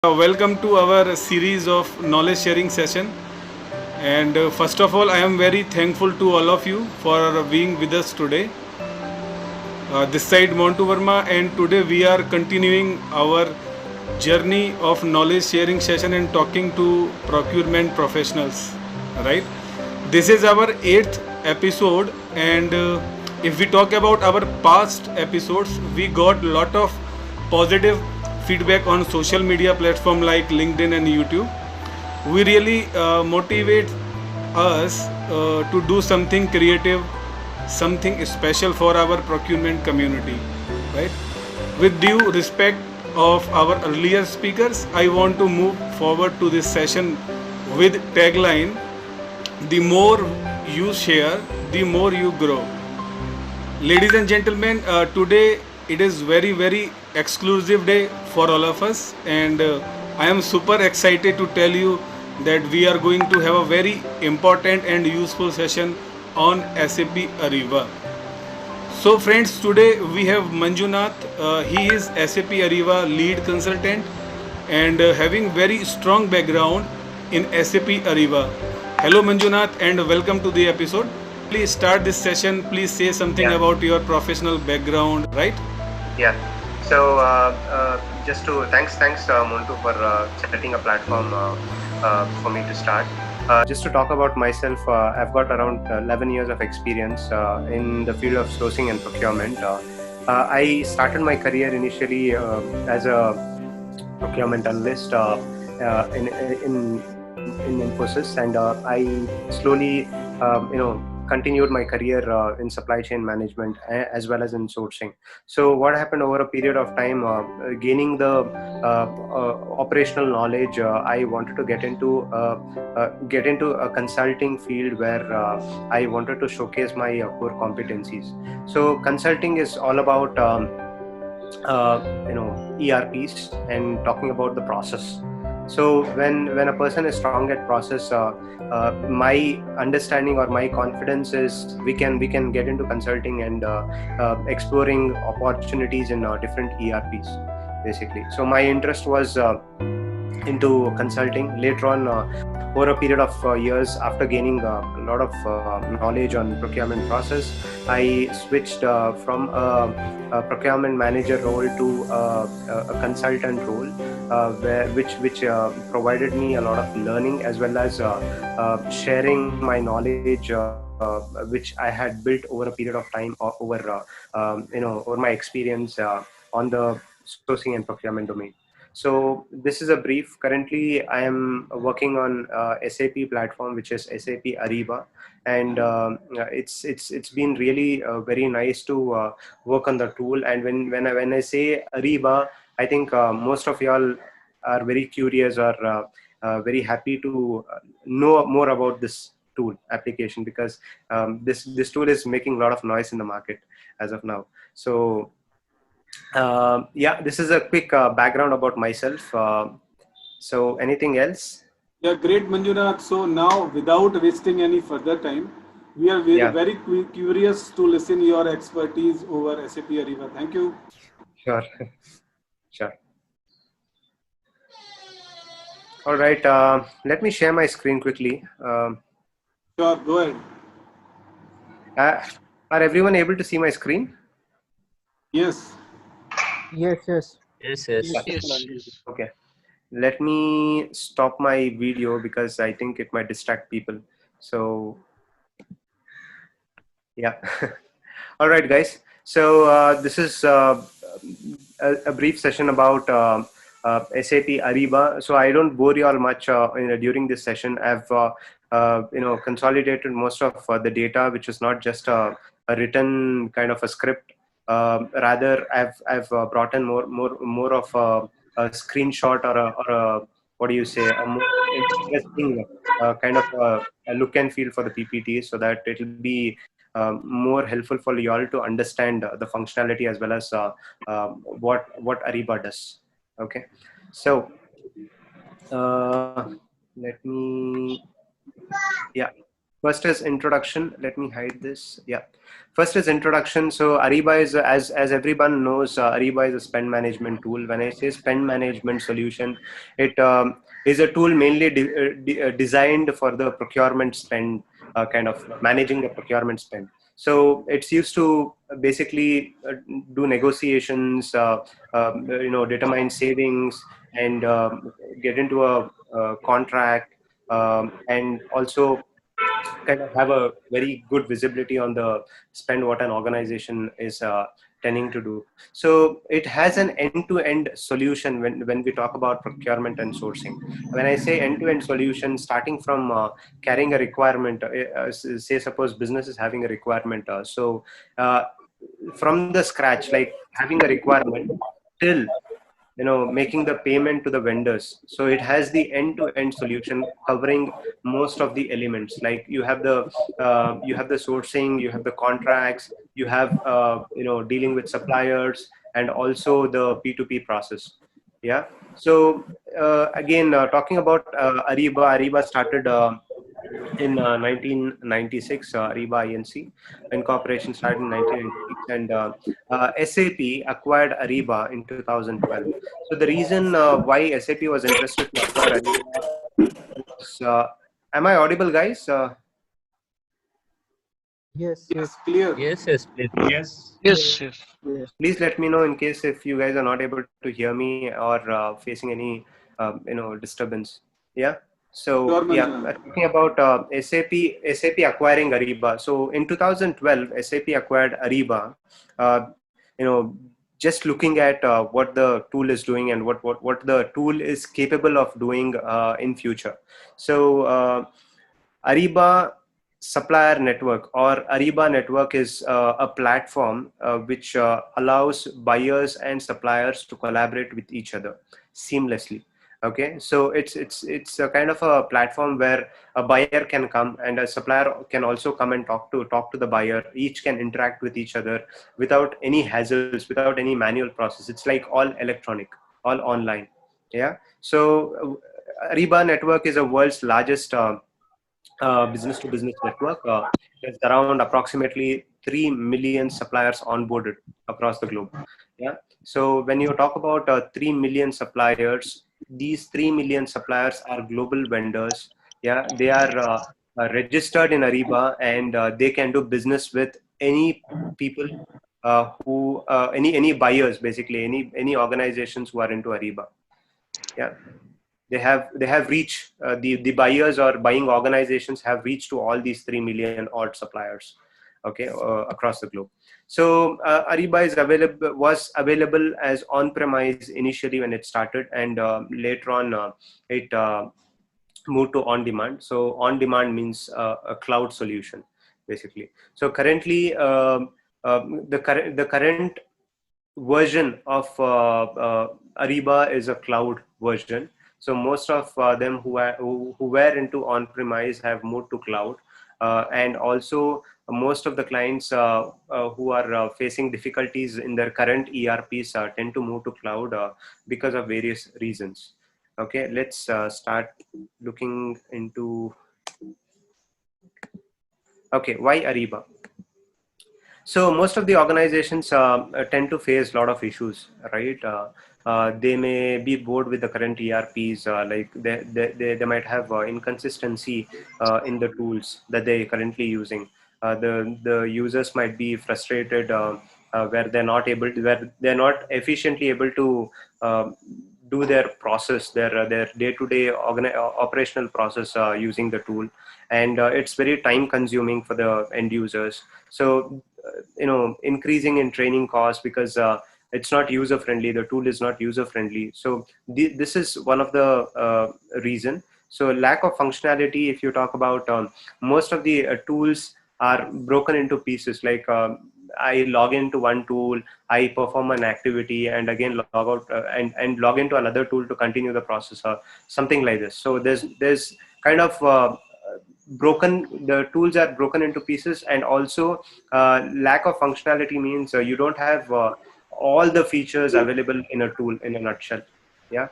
Welcome to our series of knowledge sharing session. And first of all, I am very thankful to all of you for being with us today. This side Montu Verma, and today we are continuing our journey of knowledge sharing session and talking to procurement professionals. Right? This is our eighth episode, and if we talk about our past episodes, we got lot of positive feedback on social media platform like LinkedIn and YouTube. We really motivate us to do something creative, something special for our procurement community, right? With due respect of our earlier speakers, I want to move forward to this session with tagline: the more you share, the more you grow. Ladies and gentlemen, today it is very exclusive day for all of us, and I am super excited to tell you that we are going to have a very important and useful session on SAP Ariba. So friends, today we have Manjunath. He is SAP Ariba lead consultant and having very strong background in SAP Ariba. Hello Manjunath and welcome to the episode. Please start this session. Please say something about your professional background, right? Yeah. So just to thanks Montu for setting a platform for me to start. Just to talk about myself, I've got around 11 years of experience in the field of sourcing and procurement. I started my career initially as a procurement analyst in Infosys, and I slowly, continued my career in supply chain management as well as in sourcing. So what happened over a period of time, gaining the operational knowledge, I wanted to get into a consulting field where I wanted to showcase my core competencies. So consulting is all about ERPs and talking about the process. So when a person is strong at process, my understanding or my confidence is we can get into consulting and exploring opportunities in different ERPs basically. So my interest was into consulting. Later on, over a period of years, after gaining a lot of knowledge on procurement process, I switched from a procurement manager role to a consultant role, which provided me a lot of learning as well as sharing my knowledge, which I had built over a period of time over my experience on the sourcing and procurement domain. So this is a brief. Currently, I am working on SAP platform, which is SAP Ariba, and it's been really very nice to work on the tool. And when I say Ariba, I think most of y'all are very curious or very happy to know more about this tool application, because this tool is making a lot of noise in the market as of now. So yeah, this is a quick background about myself. So anything else? Yeah, great, Manjunath. So now, without wasting any further time, we are Yeah, very curious to listen your expertise over SAP Ariba. Thank you. sure. Sure. All right, let me share my screen quickly. Sure, go ahead. Uh, are everyone able to see my screen? Yes. Yes. Yes, yes. Okay, let me stop my video because I think it might distract people. So yeah. All right, guys. So this is a brief session about SAP Ariba. So I don't bore you all much during this session. I've consolidated most of the data, which is not just a written kind of a script. Rather, I've brought in more of a screenshot or a what do you say, a more interesting kind of a look and feel for the PPT, so that it will be more helpful for you all to understand the functionality as well as what Ariba does. Okay, so let me, yeah. First is introduction. Let me hide this. Yeah. First is introduction. So Ariba is, as everyone knows, Ariba is a spend management tool. When I say spend management solution, it is a tool mainly designed for the procurement spend, kind of managing the procurement spend. So it's used to basically do negotiations, determine savings, and get into a contract, and also kind of have a very good visibility on the spend what an organization is tending to do. So it has an end-to-end solution when we talk about procurement and sourcing. When I say end-to-end solution, starting from carrying a requirement, say suppose business is having a requirement, uh, from the scratch, like having a requirement till making the payment to the vendors. So it has the end-to-end solution covering most of the elements. Like you have the sourcing, you have the contracts, you have dealing with suppliers, and also the P2P process. Yeah. So again, talking about Ariba started in 1996. Ariba Inc. incorporation started in 1996, and SAP acquired Ariba in 2012. So the reason why SAP was interested to acquire Ariba was, am I audible, guys? Yes, Yes, yes, clear. Yes, yes, please. Yes. yes, Yes. yes. Please let me know in case if you guys are not able to hear me or facing any disturbance. Yeah. Sure, So yeah, Manjunath. talking about SAP acquiring Ariba. So in 2012, SAP acquired Ariba. Just looking at what the tool is doing and what the tool is capable of doing in future. So Ariba Supplier Network, or Ariba Network, is a platform which allows buyers and suppliers to collaborate with each other seamlessly. Okay, so it's a kind of a platform where a buyer can come and a supplier can also come and talk to the buyer. Each can interact with each other without any hassles, without any manual process. It's like all electronic, all online. Yeah. So Ariba Network is the world's largest business to business network. There's around approximately 3 million suppliers onboarded across the globe. Yeah. So when you talk about 3 million suppliers, these 3 million suppliers are global vendors. Yeah. They are registered in Ariba, and they can do business with any people who any buyers, basically any organizations who are into Ariba. Yeah. They have reached the buyers or buying organizations have reached to all these 3 million odd suppliers, okay, across the globe. So Ariba was available as on-premise initially when it started, and later on it moved to on-demand. So on-demand means a cloud solution, basically. So currently the current version of Ariba is a cloud version. So most of them who were into on-premise have moved to cloud, and also most of the clients who are facing difficulties in their current ERPs tend to move to cloud because of various reasons. Okay, let's start looking into. Okay, why Ariba? So most of the organizations tend to face a lot of issues, right? They may be bored with the current ERPs, like they might have inconsistency in the tools that they're currently using. The users might be frustrated where they're not efficiently able to do their process, their day-to-day operational process using the tool, and it's very time consuming for the end users. So increasing in training costs because it's not user friendly, the tool is not user friendly. So this is one of the reason. So lack of functionality, if you talk about most of the tools are broken into pieces, like I log into one tool, I perform an activity, and again log out and log into another tool to continue the process, or something like this. So there's kind of the tools are broken into pieces, and also lack of functionality means you don't have all the features available in a tool in a nutshell. Yeah.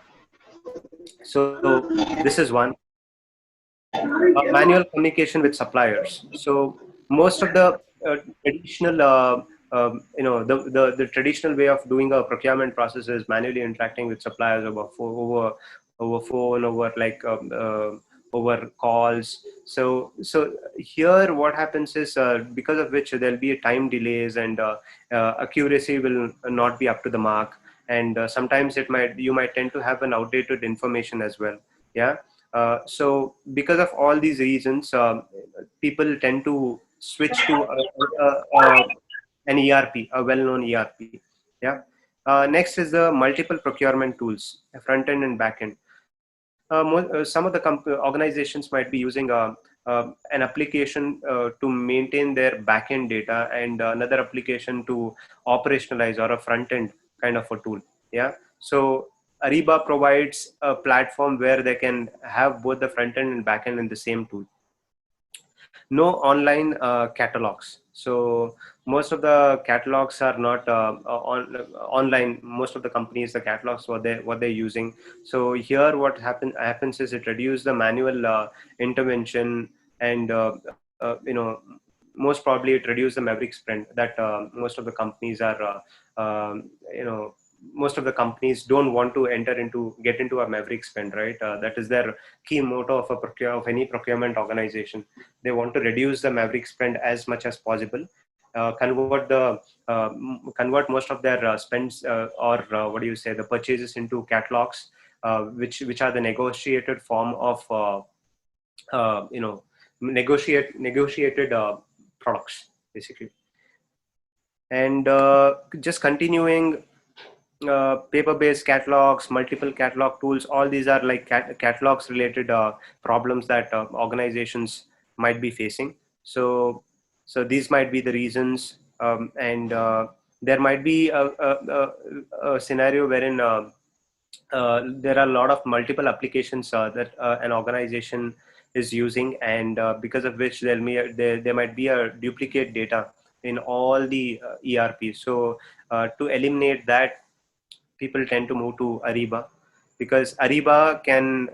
So this is one. manual communication with suppliers. So most of the traditional, the traditional way of doing a procurement process is manually interacting with suppliers over phone, over calls. So here what happens is, because of which there'll be a time delays, and accuracy will not be up to the mark, and sometimes you might tend to have an outdated information as well. Yeah. So because of all these reasons, people tend to switch to an ERP, a well-known ERP. Yeah. Next is the multiple procurement tools, front end and back end. Some of the organizations might be using an application to maintain their back end data, and another application to operationalize, or a front end kind of a tool. Yeah. So Ariba provides a platform where they can have both the front end and back end in the same tool. No online catalogs. So most of the catalogs are not online. Most of the companies, the catalogs what they're using. So here what happens is, it reduces the manual intervention, and most probably it reduces the maverick sprint that most of the companies are you know most of the companies don't want to get into a maverick spend, right? That is their key motto of any procurement organization. They want to reduce the maverick spend as much as possible, convert most of their spends, or what do you say, the purchases, into catalogs, which are the negotiated form of negotiated products, basically. And just continuing, paper-based catalogs, multiple catalog tools, all these are like catalogs related problems that organizations might be facing. So these might be the reasons, and there might be a scenario wherein there are a lot of multiple applications that an organization is using, and because of which there might be a duplicate data in all the ERPs. So to eliminate that, people tend to move to Ariba, because Ariba can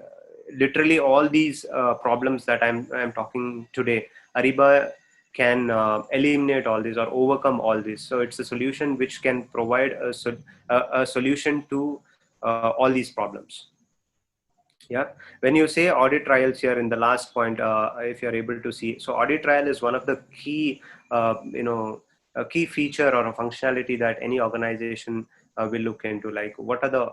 literally all these problems that I'm talking today. Ariba can eliminate all these or overcome all this. So it's a solution which can provide a solution to all these problems. Yeah. When you say audit trials here in the last point, if you're able to see, so audit trial is one of the key, a key feature or a functionality that any organization will look into. Like, what are the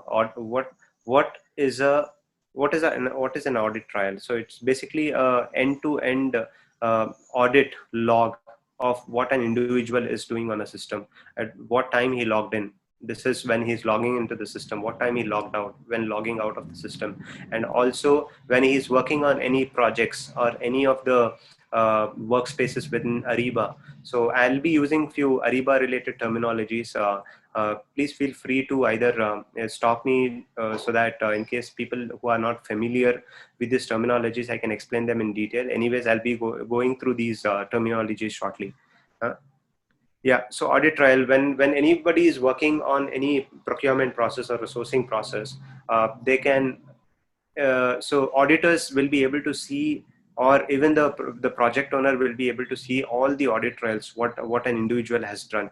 what is a what is an audit trial? So it's basically a end-to-end audit log of what an individual is doing on a system, at what time he logged in. This is when he's logging into the system, what time he logged out when logging out of the system, and also when he's working on any projects or any of the workspaces within Ariba. So I'll be using few Ariba related terminologies. Please feel free to either stop me, so that in case people who are not familiar with these terminologies, I can explain them in detail. Anyways, I'll be going through these terminologies shortly. Yeah, so audit trial, when anybody is working on any procurement process or resourcing process, they can so auditors will be able to see, or even the project owner will be able to see all the audit trials, what an individual has done.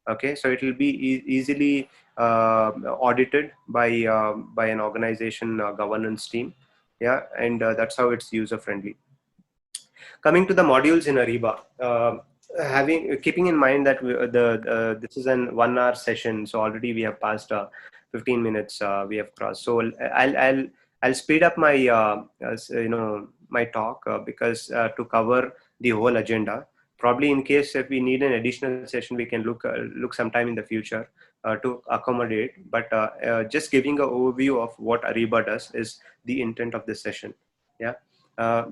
Okay, so it will be easily audited by an organization governance team. Yeah, and that's how it's user friendly. Coming to the modules in Ariba, keeping in mind that this is an 1 hour session, so already we have passed 15 minutes. We have crossed. So I'll speed up my my talk, because to cover the whole agenda. Probably in case if we need an additional session, we can look sometime in the future to accommodate. But just giving an overview of what Ariba does is the intent of this session. Yeah. Uh,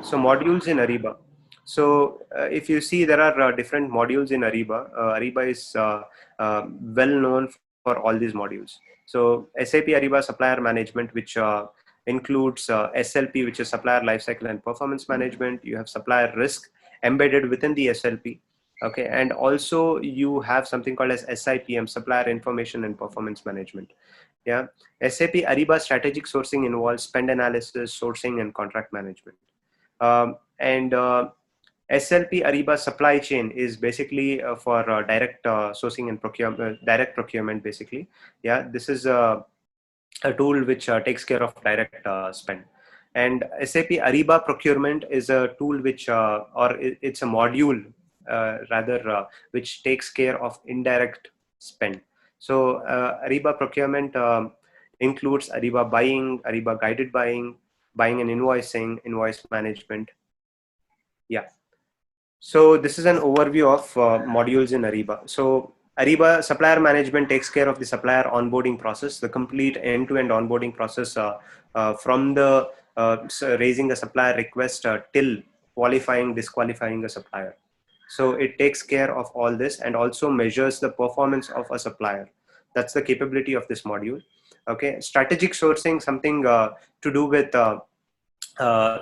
so modules in Ariba. So if you see, there are different modules in Ariba. Ariba is well known for all these modules. So SAP Ariba Supplier Management, which includes SLP, which is Supplier Lifecycle and Performance Management. You have Supplier Risk embedded within the SLP. Okay, and also you have something called as SIPM, Supplier Information and Performance Management. Yeah, SAP Ariba Strategic Sourcing involves spend analysis, sourcing, and contract management. And SLP Ariba supply chain is basically for direct sourcing and procurement, direct procurement basically. Yeah, this is a tool which takes care of direct spend. And SAP Ariba procurement is a tool which, it's a module rather, which takes care of indirect spend. So Ariba procurement includes Ariba buying, Ariba guided buying, buying and invoicing, invoice management. Yeah. So this is an overview of modules in Ariba. So Ariba supplier management takes care of the supplier onboarding process, the complete end-to-end onboarding process from the raising a supplier request till qualifying, disqualifying a supplier. So it takes care of all this and also measures the performance of a supplier. That's the capability of this module. Okay, strategic sourcing, something to do with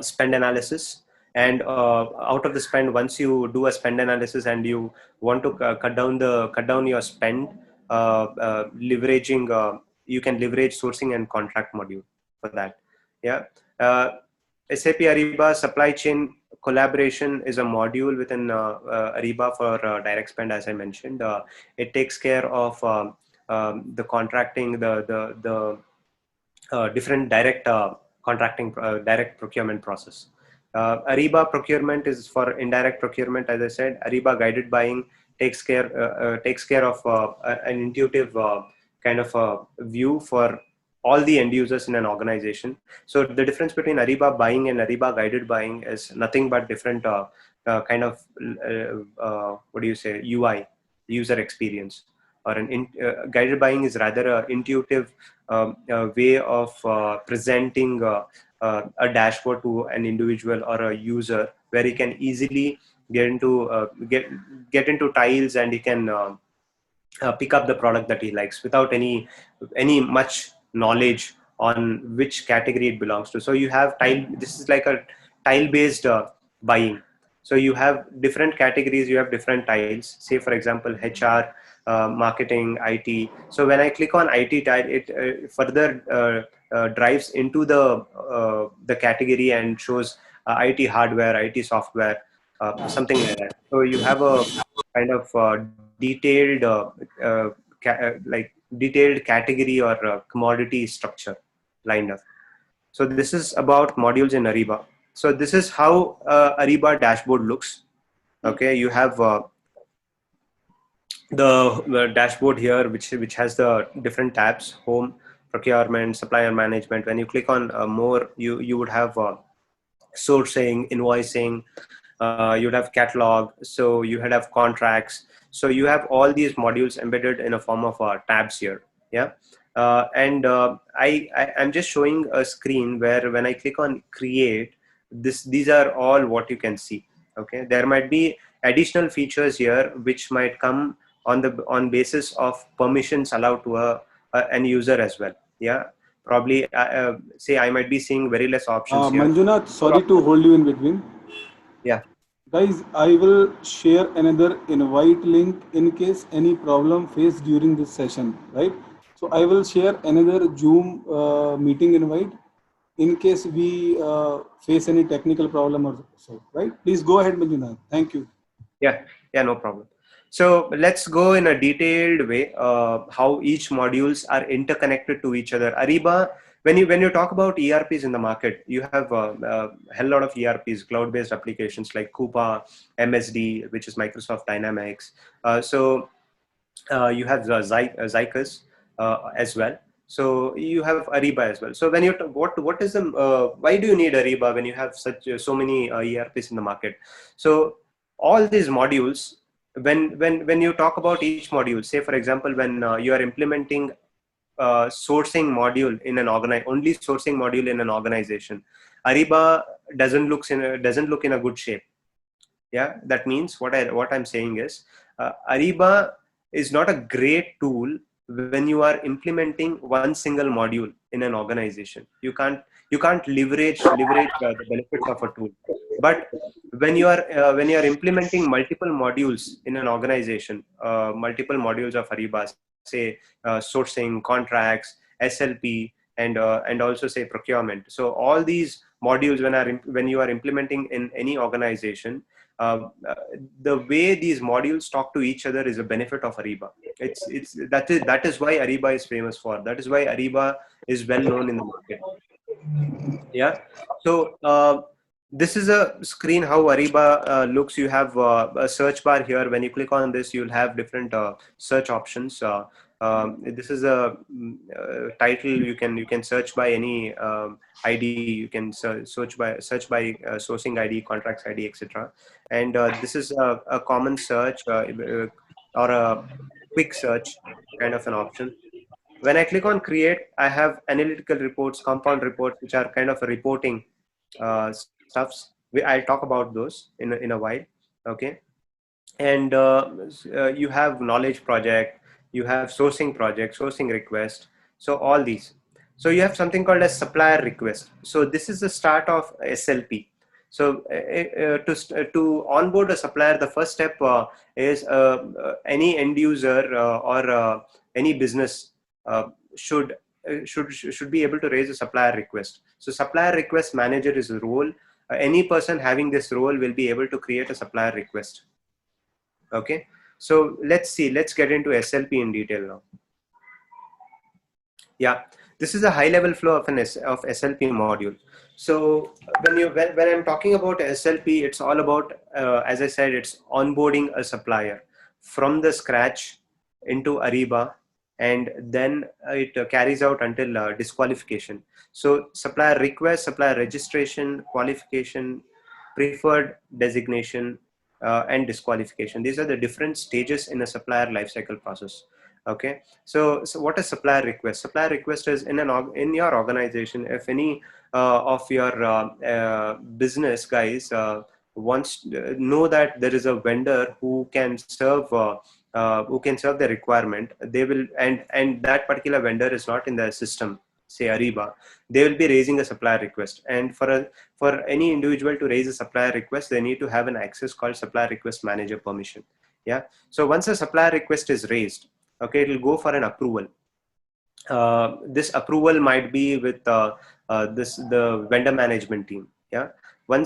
spend analysis. And out of the spend, once you do a spend analysis and you want to cut down your spend, leveraging, you can leverage sourcing and contract module for that. Yeah. SAP Ariba supply chain collaboration is a module within Ariba for direct spend, as I mentioned. It takes care of the contracting, the different direct contracting, direct procurement process. Ariba procurement is for indirect procurement, as I said. Ariba guided buying takes care of an intuitive kind of view for all the end users in an organization. So the difference between Ariba buying and Ariba guided buying is nothing but different kind of what do you say, UI, user experience. Or guided buying is rather an intuitive way of presenting a dashboard to an individual or a user, where he can easily get into tiles, and he can pick up the product that he likes without any much knowledge on which category it belongs to. So you have tile. This is like a tile based buying. So you have different categories, you have different tiles. Say for example, HR, marketing, IT. So when I click on IT tile, it further drives into the category and shows IT hardware, IT software, something like that. So you have a kind of detailed like detailed category or commodity structure lined up. So this is about modules in Ariba. So this is how Ariba dashboard looks. Okay, you have the dashboard here, which has the different tabs: home, procurement, supplier management. When you click on more, you would have sourcing, invoicing, you'd have catalog, so you would have contracts. So you have all these modules embedded in a form of tabs here. Yeah. And I'm just showing a screen where when I click on create, these are all what you can see. Okay, there might be additional features here which might come on basis of permissions allowed to an user as well. Yeah, probably say I might be seeing very less options here. Manjunath, sorry to hold you in between. Yeah. Guys, I will share another invite link in case any problem faced during this session, right? So I will share another Zoom meeting invite in case we face any technical problem or so, right? Please go ahead, Manjunath. Thank you. Yeah, no problem. So let's go in a detailed way how each modules are interconnected to each other. Ariba, when you talk about ERPs in the market, you have a hell lot of ERPs, cloud-based applications like Coupa, MSD, which is Microsoft Dynamics. You have Zycus as well. So you have Ariba as well. So when you what is the why do you need Ariba when you have so many ERPs in the market? So all these modules, when you talk about each module, say for example, when you are implementing sourcing module in an only sourcing module in an organization, Ariba doesn't look in a good shape. Yeah, that means what I'm saying is Ariba is not a great tool when you are implementing one single module in an organization. You can't leverage the benefits of a tool. But when you are implementing multiple modules in an organization, multiple modules of Ariba, say sourcing, contracts, SLP, and also say procurement. So all these modules, when you are implementing in any organization, the way these modules talk to each other is a benefit of Ariba. That is why Ariba is famous for. That is why Ariba is well known in the market. Yeah. So this is a screen how Ariba looks. You have a search bar here. When you click on this, you'll have different search options. This is a title. You can search by any ID. You can search by sourcing ID, contracts ID, etc. And this is a common search or a quick search kind of an option. When I click on create, I have analytical reports, compound reports, which are kind of a reporting stuffs. I'll talk about those in a while. Okay. And you have knowledge project, you have sourcing project, sourcing request. So all these. So you have something called a supplier request. So this is the start of SLP. So to onboard a supplier, the first step is any end user or any business uh, should should be able to raise a supplier request. So supplier request manager is a role. Any person having this role will be able to create a supplier request. Okay, so let's get into SLP in detail now. Yeah, this is a high level flow of of SLP module. So when I'm talking about SLP, it's all about as I said, it's onboarding a supplier from the scratch into Ariba, and then it carries out until disqualification. So supplier request, supplier registration, qualification, preferred designation, and disqualification. These are the different stages in a supplier lifecycle process. Okay, so what is supplier request? Supplier request is in your organization. If any of your business guys wants to know that there is a vendor who can serve the requirement, they will, and that particular vendor is not in the system, say Ariba, they will be raising a supplier request. And for any individual to raise a supplier request, they need to have an access called supplier request manager permission. Yeah. So once a supplier request is raised, okay, it will go for an approval. This approval might be with the vendor management team. Yeah.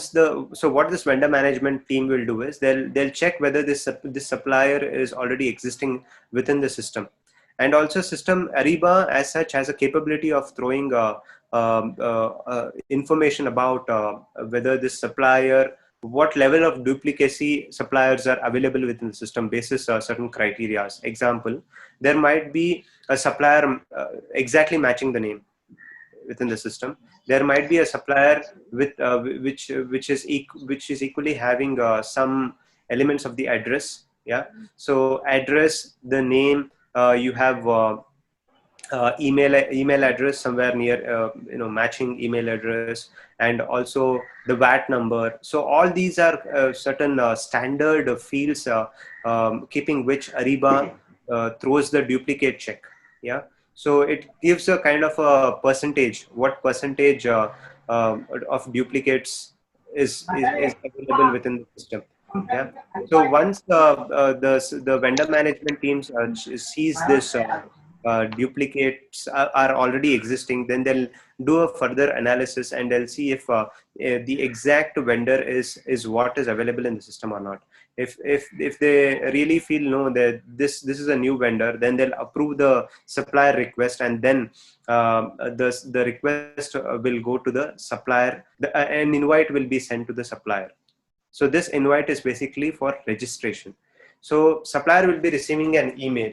So what this vendor management team will do is they'll check whether this supplier is already existing within the system. And also system Ariba as such has a capability of throwing information about whether this supplier, what level of duplicacy suppliers are available within the system basis certain criteria. Example, there might be a supplier exactly matching the name within the system. There might be a supplier with which is equally having some elements of the address. Yeah. So address, the name, you have email address somewhere near matching email address, and also the VAT number. So all these are certain standard fields keeping which Ariba throws the duplicate check. Yeah. So it gives a kind of a percentage, what percentage of duplicates is available within the system. Yeah. So once the vendor management teams sees this duplicates are already existing, then they'll do a further analysis and they'll see if the exact vendor is what is available in the system or not. If they really feel no, that this is a new vendor, then they'll approve the supplier request, and then the request will go to the supplier. An invite will be sent to the supplier. So this invite is basically for registration. So supplier will be receiving an email.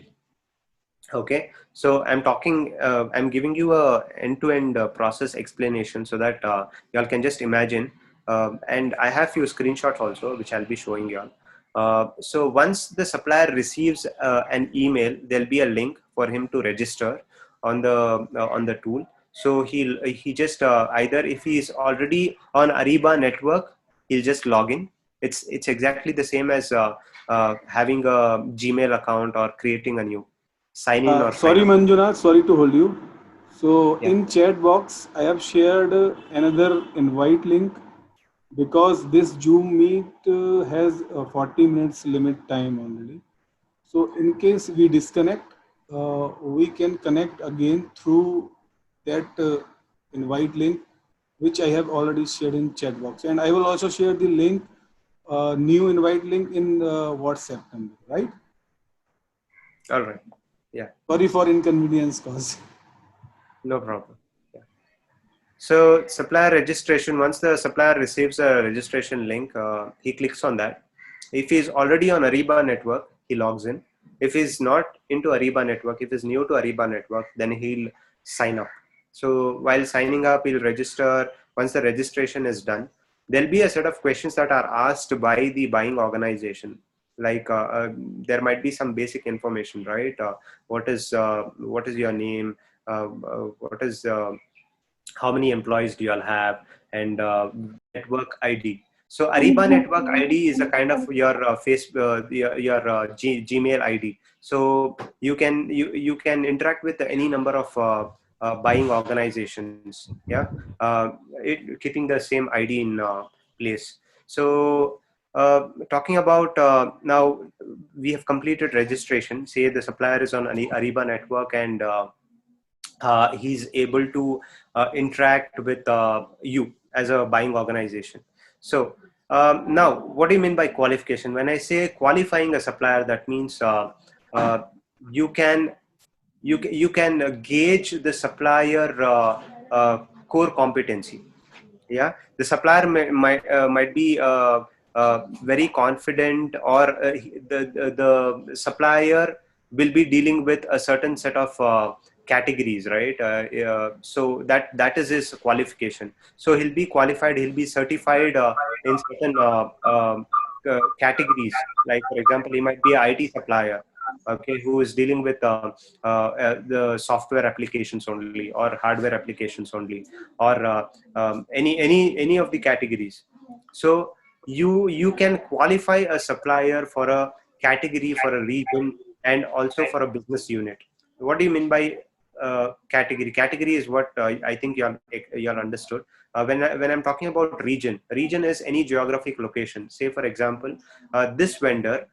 Okay, so I'm giving you a end-to-end process explanation so that y'all can just imagine. And I have few screenshots also, which I'll be showing y'all. So once the supplier receives an email, there'll be a link for him to register on the tool. So he just either, if he is already on Ariba network, he'll just log in. It's exactly the same as having a Gmail account or creating a new sign in or sign Sorry, up. Manjunath, sorry to hold you. So Yeah. in chat box, I have shared another invite link because this Zoom meet has a 40 minutes limit time already. So in case we disconnect, we can connect again through that invite link, which I have already shared in chat box, and I will also share the link, new invite link in WhatsApp number, right? All right. Yeah. Sorry for inconvenience cause. No problem. Yeah. So supplier registration, once the supplier receives a registration link, he clicks on that. If he's already on Ariba network, he logs in. If he's not into Ariba network, if he's new to Ariba network, then he'll sign up. So while signing up, he'll register. Once the registration is done, there'll be a set of questions that are asked by the buying organization. Like there might be some basic information, right? What is your name? What is how many employees do you all have, and network ID. So Ariba network ID is a kind of your Gmail ID. So you can interact with any number of buying organizations. Yeah, keeping the same ID in place. So talking about now, we have completed registration. Say the supplier is on Ariba network, and he's able to interact with you as a buying organization. So now, what do you mean by qualification? When I say qualifying a supplier, that means uh, you can you can gauge the supplier core competency. Yeah, the supplier might be very confident, or the supplier will be dealing with a certain set of categories, right? So that is his qualification. So he'll be qualified, he'll be certified in certain categories. Like for example, he might be an IT supplier, okay, who is dealing with the software applications only, or hardware applications only, or any of the categories. So you can qualify a supplier for a category, for a region, and also for a business unit. What do you mean by category is what I think you all understood. When I'm talking about region is any geographic location. Say for example, this vendor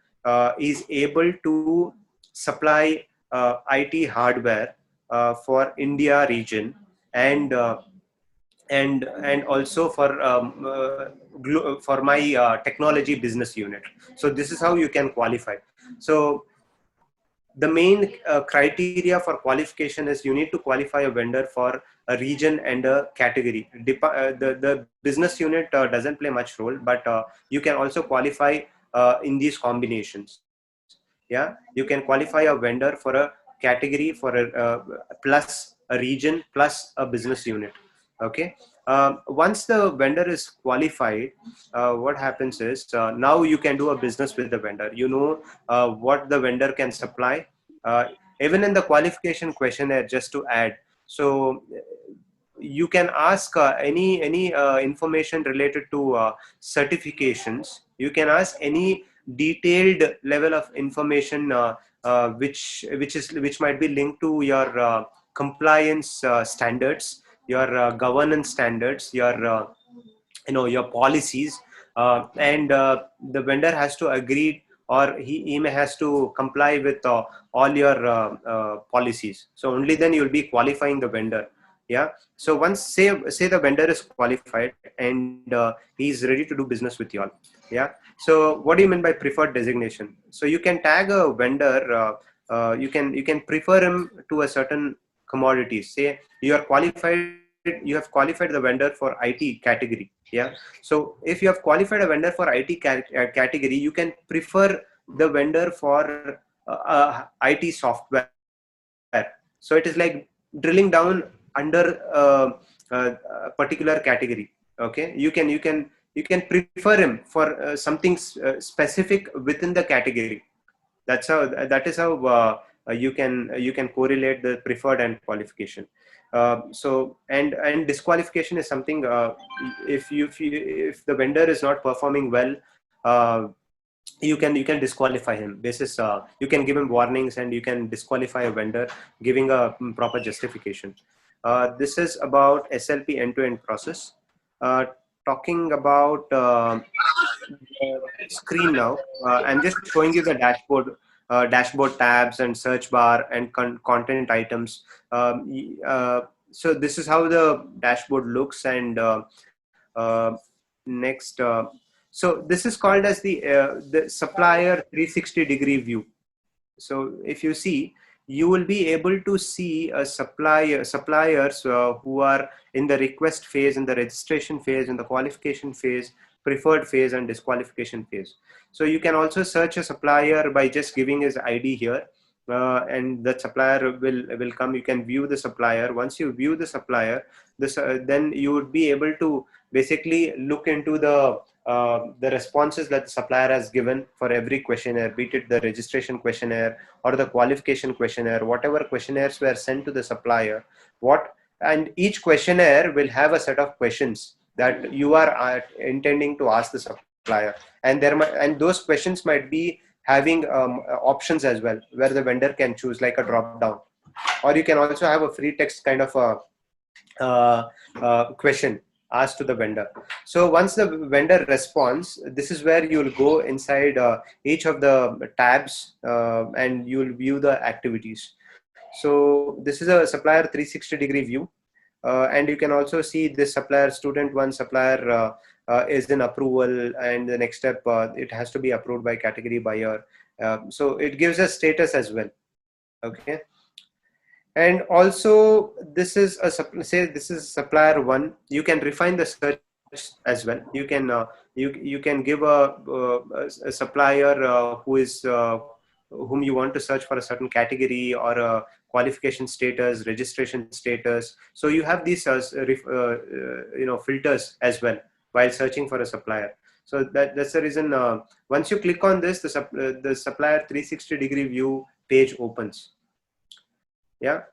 is able to supply IT hardware for India region, and and also for my technology business unit. So this is how you can qualify. So the main criteria for qualification is you need to qualify a vendor for a region and a category. The business unit doesn't play much role, but you can also qualify in these combinations. Yeah, you can qualify a vendor for a category, for a plus a region, plus a business unit. Okay. Once the vendor is qualified, what happens is now you can do a business with the vendor. You know what the vendor can supply. Uh, Even in the qualification questionnaire, just to add, so you can ask any information related to certifications. You can ask any detailed level of information which might be linked to your compliance standards, your governance standards, your your policies, and the vendor has to agree, or he may has to comply with all your policies. So only then you'll be qualifying the vendor. Yeah. So once say the vendor is qualified, and he's ready to do business with you all. Yeah. So what do you mean by preferred designation? So you can tag a vendor, you can prefer him to a certain commodities. Say you have qualified the vendor for IT category. Yeah. So if you have qualified a vendor for IT category, you can prefer the vendor for IT software. So it is like drilling down under a particular category. Okay. You can prefer him for something specific within the category. That is how you can correlate the preferred and qualification. So and disqualification is something, if the vendor is not performing well, you can disqualify him. You can give him warnings, and you can disqualify a vendor, giving a proper justification. This is about SLP end-to-end process. Talking about screen now. I'm just showing you the dashboard tabs and search bar and content items. so this is how the dashboard looks. And uh, next, so this is called as the supplier 360-degree view. So if you see, you will be able to see a suppliers who are in the request phase, in the registration phase, in the qualification phase, preferred phase, and disqualification phase. So you can also search a supplier by just giving his ID here, and the supplier will come. You can view the supplier. Once you view the supplier, then you would be able to basically look into the responses that the supplier has given for every questionnaire, be it the registration questionnaire or the qualification questionnaire, whatever questionnaires were sent to the supplier. And each questionnaire will have a set of questions that you are intending to ask the supplier, and those questions might be having options as well, where the vendor can choose, like a drop down, or you can also have a free text kind of a question asked to the vendor. So once the vendor responds, this is where you'll go inside each of the tabs, and you'll view the activities. So this is a supplier 360-degree view, and you can also see this supplier student one supplier is in approval, and the next step, it has to be approved by category buyer. So it gives us status as well. Okay. And also, this is say this is supplier one. You can refine the search as well. You can you can give a supplier who is whom you want to search for a certain category, or a qualification status, registration status. So you have these filters as well while searching for a supplier. So that's the reason. Once you click on this, the supplier 360-degree view page opens. Yeah.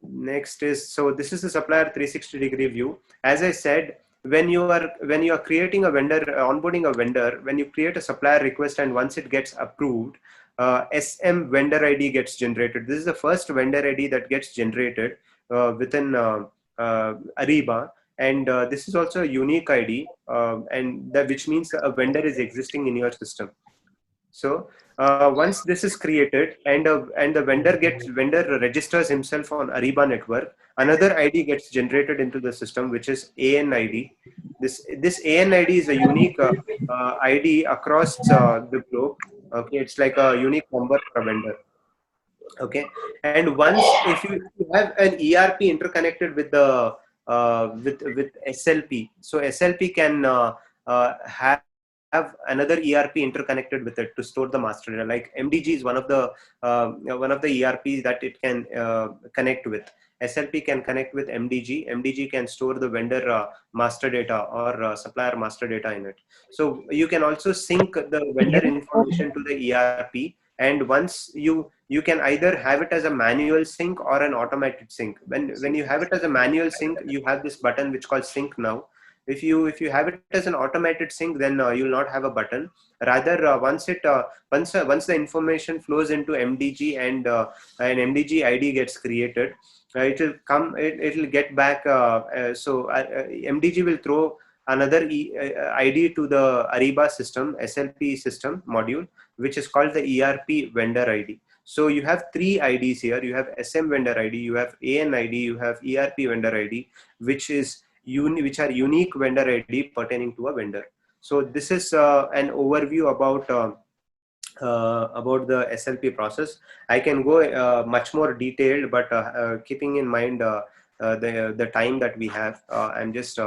Next is, so this is the supplier 360-degree view. As I said, when you are creating a vendor, onboarding a vendor, when you create a supplier request and once it gets approved, SM vendor ID gets generated. This is the first vendor ID that gets generated within Ariba, and this is also a unique ID, which means a vendor is existing in your system. So once this is created, and the vendor registers himself on Ariba network, another ID gets generated into the system, which is AN ID. This AN ID is a unique ID across the globe. Okay, it's like a unique number for a vendor. Okay, and once if you have an ERP interconnected with the with SLP, so SLP can have another ERP interconnected with it to store the master data. Like MDG is one of the ERPs that it can connect with. SLP can connect with MDG. MDG can store the vendor master data or supplier master data in it. So you can also sync the vendor information to the ERP. And once you can either have it as a manual sync or an automated sync. When you have it as a manual sync, you have this button which called sync now. If you have it as an automated sync, then you'll not have a button. Rather, once the information flows into MDG, and an MDG ID gets created, it will get back. MDG will throw another ID to the Ariba system, SLP system module, which is called the ERP vendor ID. So you have three IDs here. You have SM vendor ID, you have AN ID, you have ERP vendor ID, which are unique vendor ID pertaining to a vendor. So this is an overview about the SLP process. I can go much more detailed, but keeping in mind the time that we have, I'm just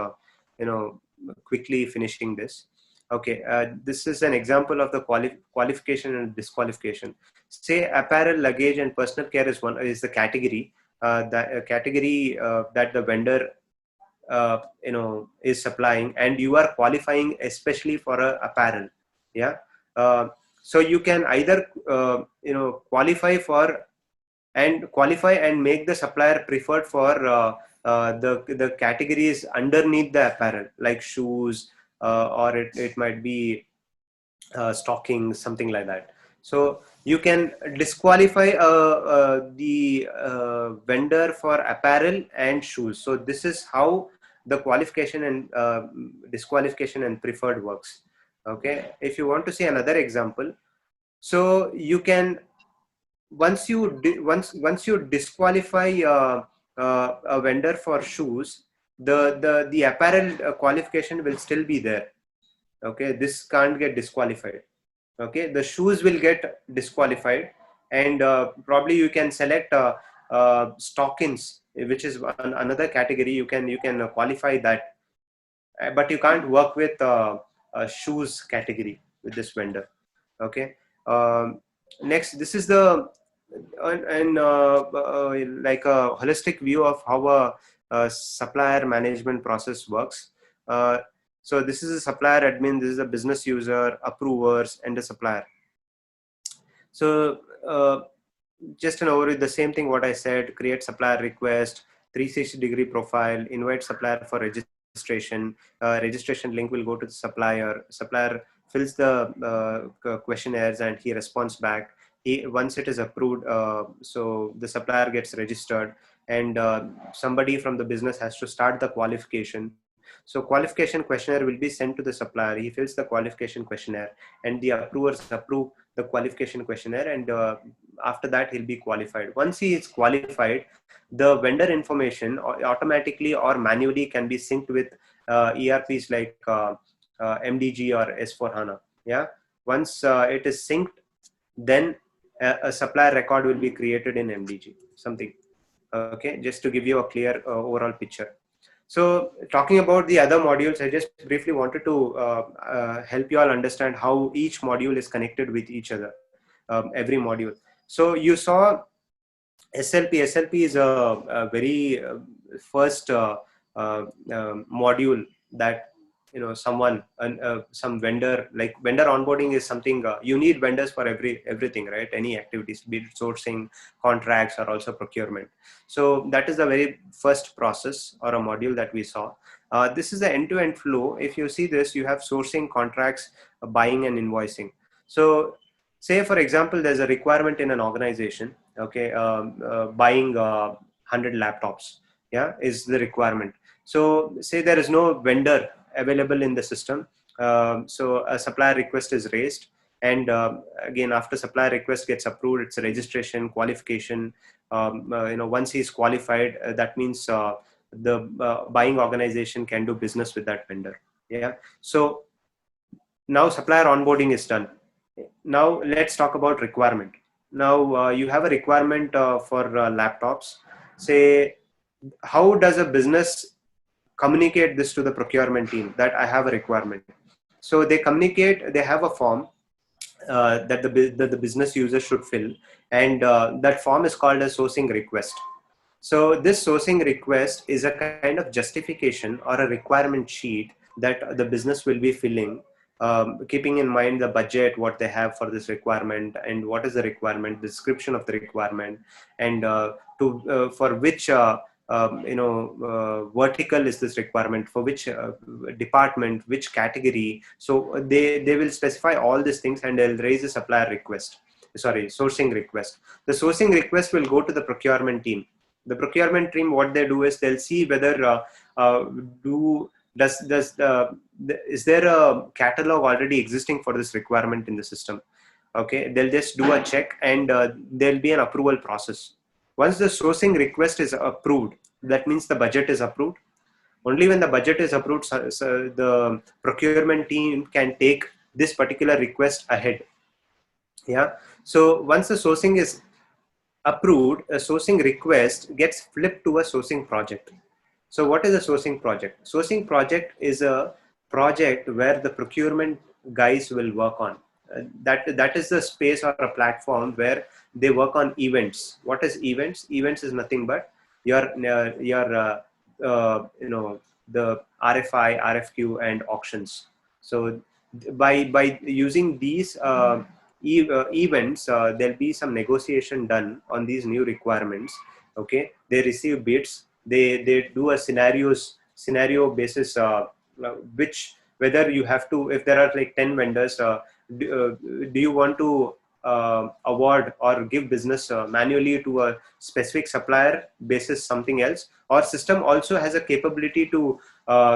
quickly finishing this. Okay, this is an example of the qualification and disqualification. Say apparel, luggage, and personal care is the category that the vendor is supplying, and you are qualifying especially for a apparel. Yeah. So you can either qualify and make the supplier preferred for the categories underneath the apparel, like shoes, or it might be stockings, something like that. So you can disqualify the vendor for apparel and shoes. So this is how the qualification and disqualification and preferred works. Okay, if you want to see another example, so you can once you disqualify a vendor for shoes, the apparel qualification will still be there. Okay, this can't get disqualified. Okay, the shoes will get disqualified, and probably you can select stockings, which is another category. You can qualify that, but you can't work with shoes category with this vendor. Okay. Next, this is the like a holistic view of how a supplier management process works. uh, so this is a supplier admin, this is a business user, approvers, and a supplier. So just an overview, the same thing what I said: create supplier request, 360-degree profile, invite supplier for registration. Registration link will go to the supplier. Supplier fills the questionnaires and he responds back. Once it is approved, so the supplier gets registered, and somebody from the business has to start the qualification. So qualification questionnaire will be sent to the supplier. He fills the qualification questionnaire, and the approvers approve the qualification questionnaire, and after that he'll be qualified. Once he is qualified, the vendor information automatically or manually can be synced with ERPs like MDG or S4 HANA. Yeah. Once it is synced, then a supplier record will be created in MDG, something. Okay, just to give you a clear overall picture. So talking about the other modules, I just briefly wanted to help you all understand how each module is connected with each other, every module. So you saw SLP. SLP is a very first module that someone some vendor, like vendor onboarding is something you need vendors for everything, right? Any activities, be it sourcing, contracts, or also procurement. So that is the very first process or a module that we saw. This is the end-to-end flow. If you see this, you have sourcing, contracts, buying, and invoicing. So say for example there's a requirement in an organization. Okay, buying 100 laptops, yeah, is the requirement. So say there is no vendor available in the system. So a supplier request is raised, and again, after supplier request gets approved, it's a registration, qualification. Once he's qualified, that means the buying organization can do business with that vendor. Yeah. So now supplier onboarding is done. Now let's talk about requirement. Now you have a requirement for laptops. Say, how does a business communicate this to the procurement team that I have a requirement? So they communicate, they have a form that the business user should fill, and that form is called a sourcing request. So this sourcing request is a kind of justification or a requirement sheet that the business will be filling, keeping in mind the budget, what they have for this requirement, and what is the requirement, description of the requirement, and for which vertical is this requirement, for which department, which category. So they will specify all these things, and they'll raise a supplier request, sorry, sourcing request. The sourcing request will go to the procurement team. The procurement team, what they do is they'll see whether is there a catalog already existing for this requirement in the system. Okay, they'll just do a check, and there'll be an approval process. Once the sourcing request is approved, that means the budget is approved. Only when the budget is approved, so the procurement team can take this particular request ahead. Yeah. So once the sourcing is approved, a sourcing request gets flipped to a sourcing project. So what is a sourcing project? Sourcing project is a project where the procurement guys will work on. That is the space or a platform where they work on events. What is events? Events is nothing but your the RFI, RFQ, and auctions. So by using these events, there'll be some negotiation done on these new requirements. Okay, they receive bids, they do a scenario basis, which whether you have to, if there are like 10 vendors, do you want to award or give business manually to a specific supplier basis something else, or system also has a capability to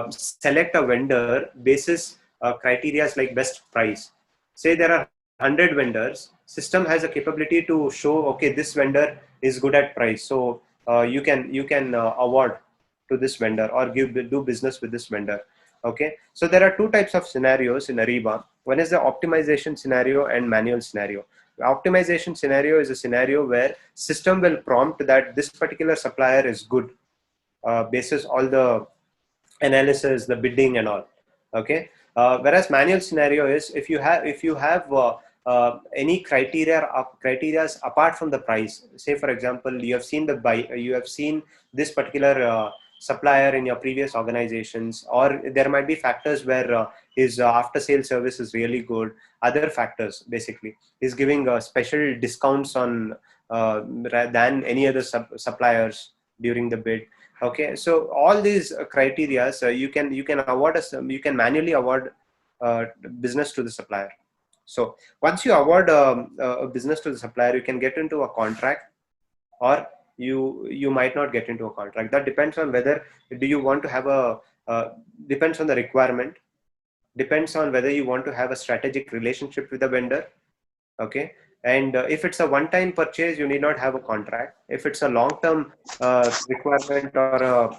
select a vendor basis criteria like best price. Say there are 100 vendors, system has a capability to show, okay, this vendor is good at price, so you can award to this vendor or do business with this vendor. Okay, so there are two types of scenarios in Ariba. One is the optimization scenario and manual scenario. The optimization scenario is a scenario where system will prompt that this particular supplier is good, basis all the analysis, the bidding and all. Okay, whereas manual scenario is if you have any criterias apart from the price. Say for example, you have seen this particular supplier in your previous organizations, or there might be factors where his after sale service is really good. Other factors, basically, is giving special discounts on than any other suppliers during the bid. Okay, so all these criteria, so you can award you can manually award business to the supplier. So once you award a business to the supplier, you can get into a contract, or you might not get into a contract. That depends on whether do you want to have a depends on the requirement, depends on whether you want to have a strategic relationship with the vendor. Okay, and if it's a one-time purchase, you need not have a contract. If it's a long-term requirement, or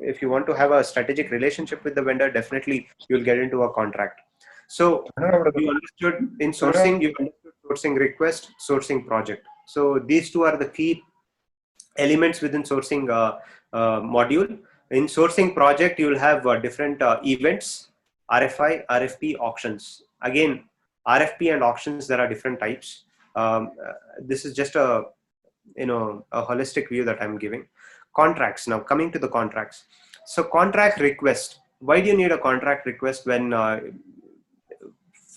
if you want to have a strategic relationship with the vendor, definitely you'll get into a contract. So you understood in sourcing, you understood sourcing request, sourcing project. So these two are the key elements within sourcing module. In sourcing project, you will have different events: RFI, RFP, auctions. Again, RFP and auctions, there are different types. This is just a a holistic view that I'm giving. Contracts. Now coming to the contracts. So contract request. Why do you need a contract request when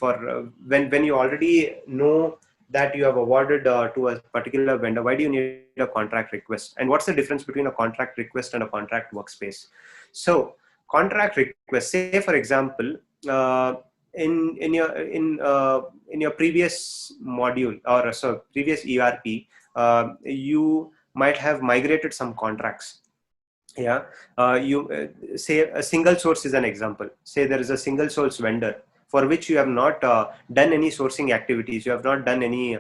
when you already know that you have awarded to a particular vendor? Why do you need a contract request? And what's the difference between a contract request and a contract workspace? So contract request, say for example, in your previous module, or so previous ERP, you might have migrated some contracts. Yeah, you say a single source is an example. Say there is a single source vendor for which you have not done any sourcing activities, you have not done any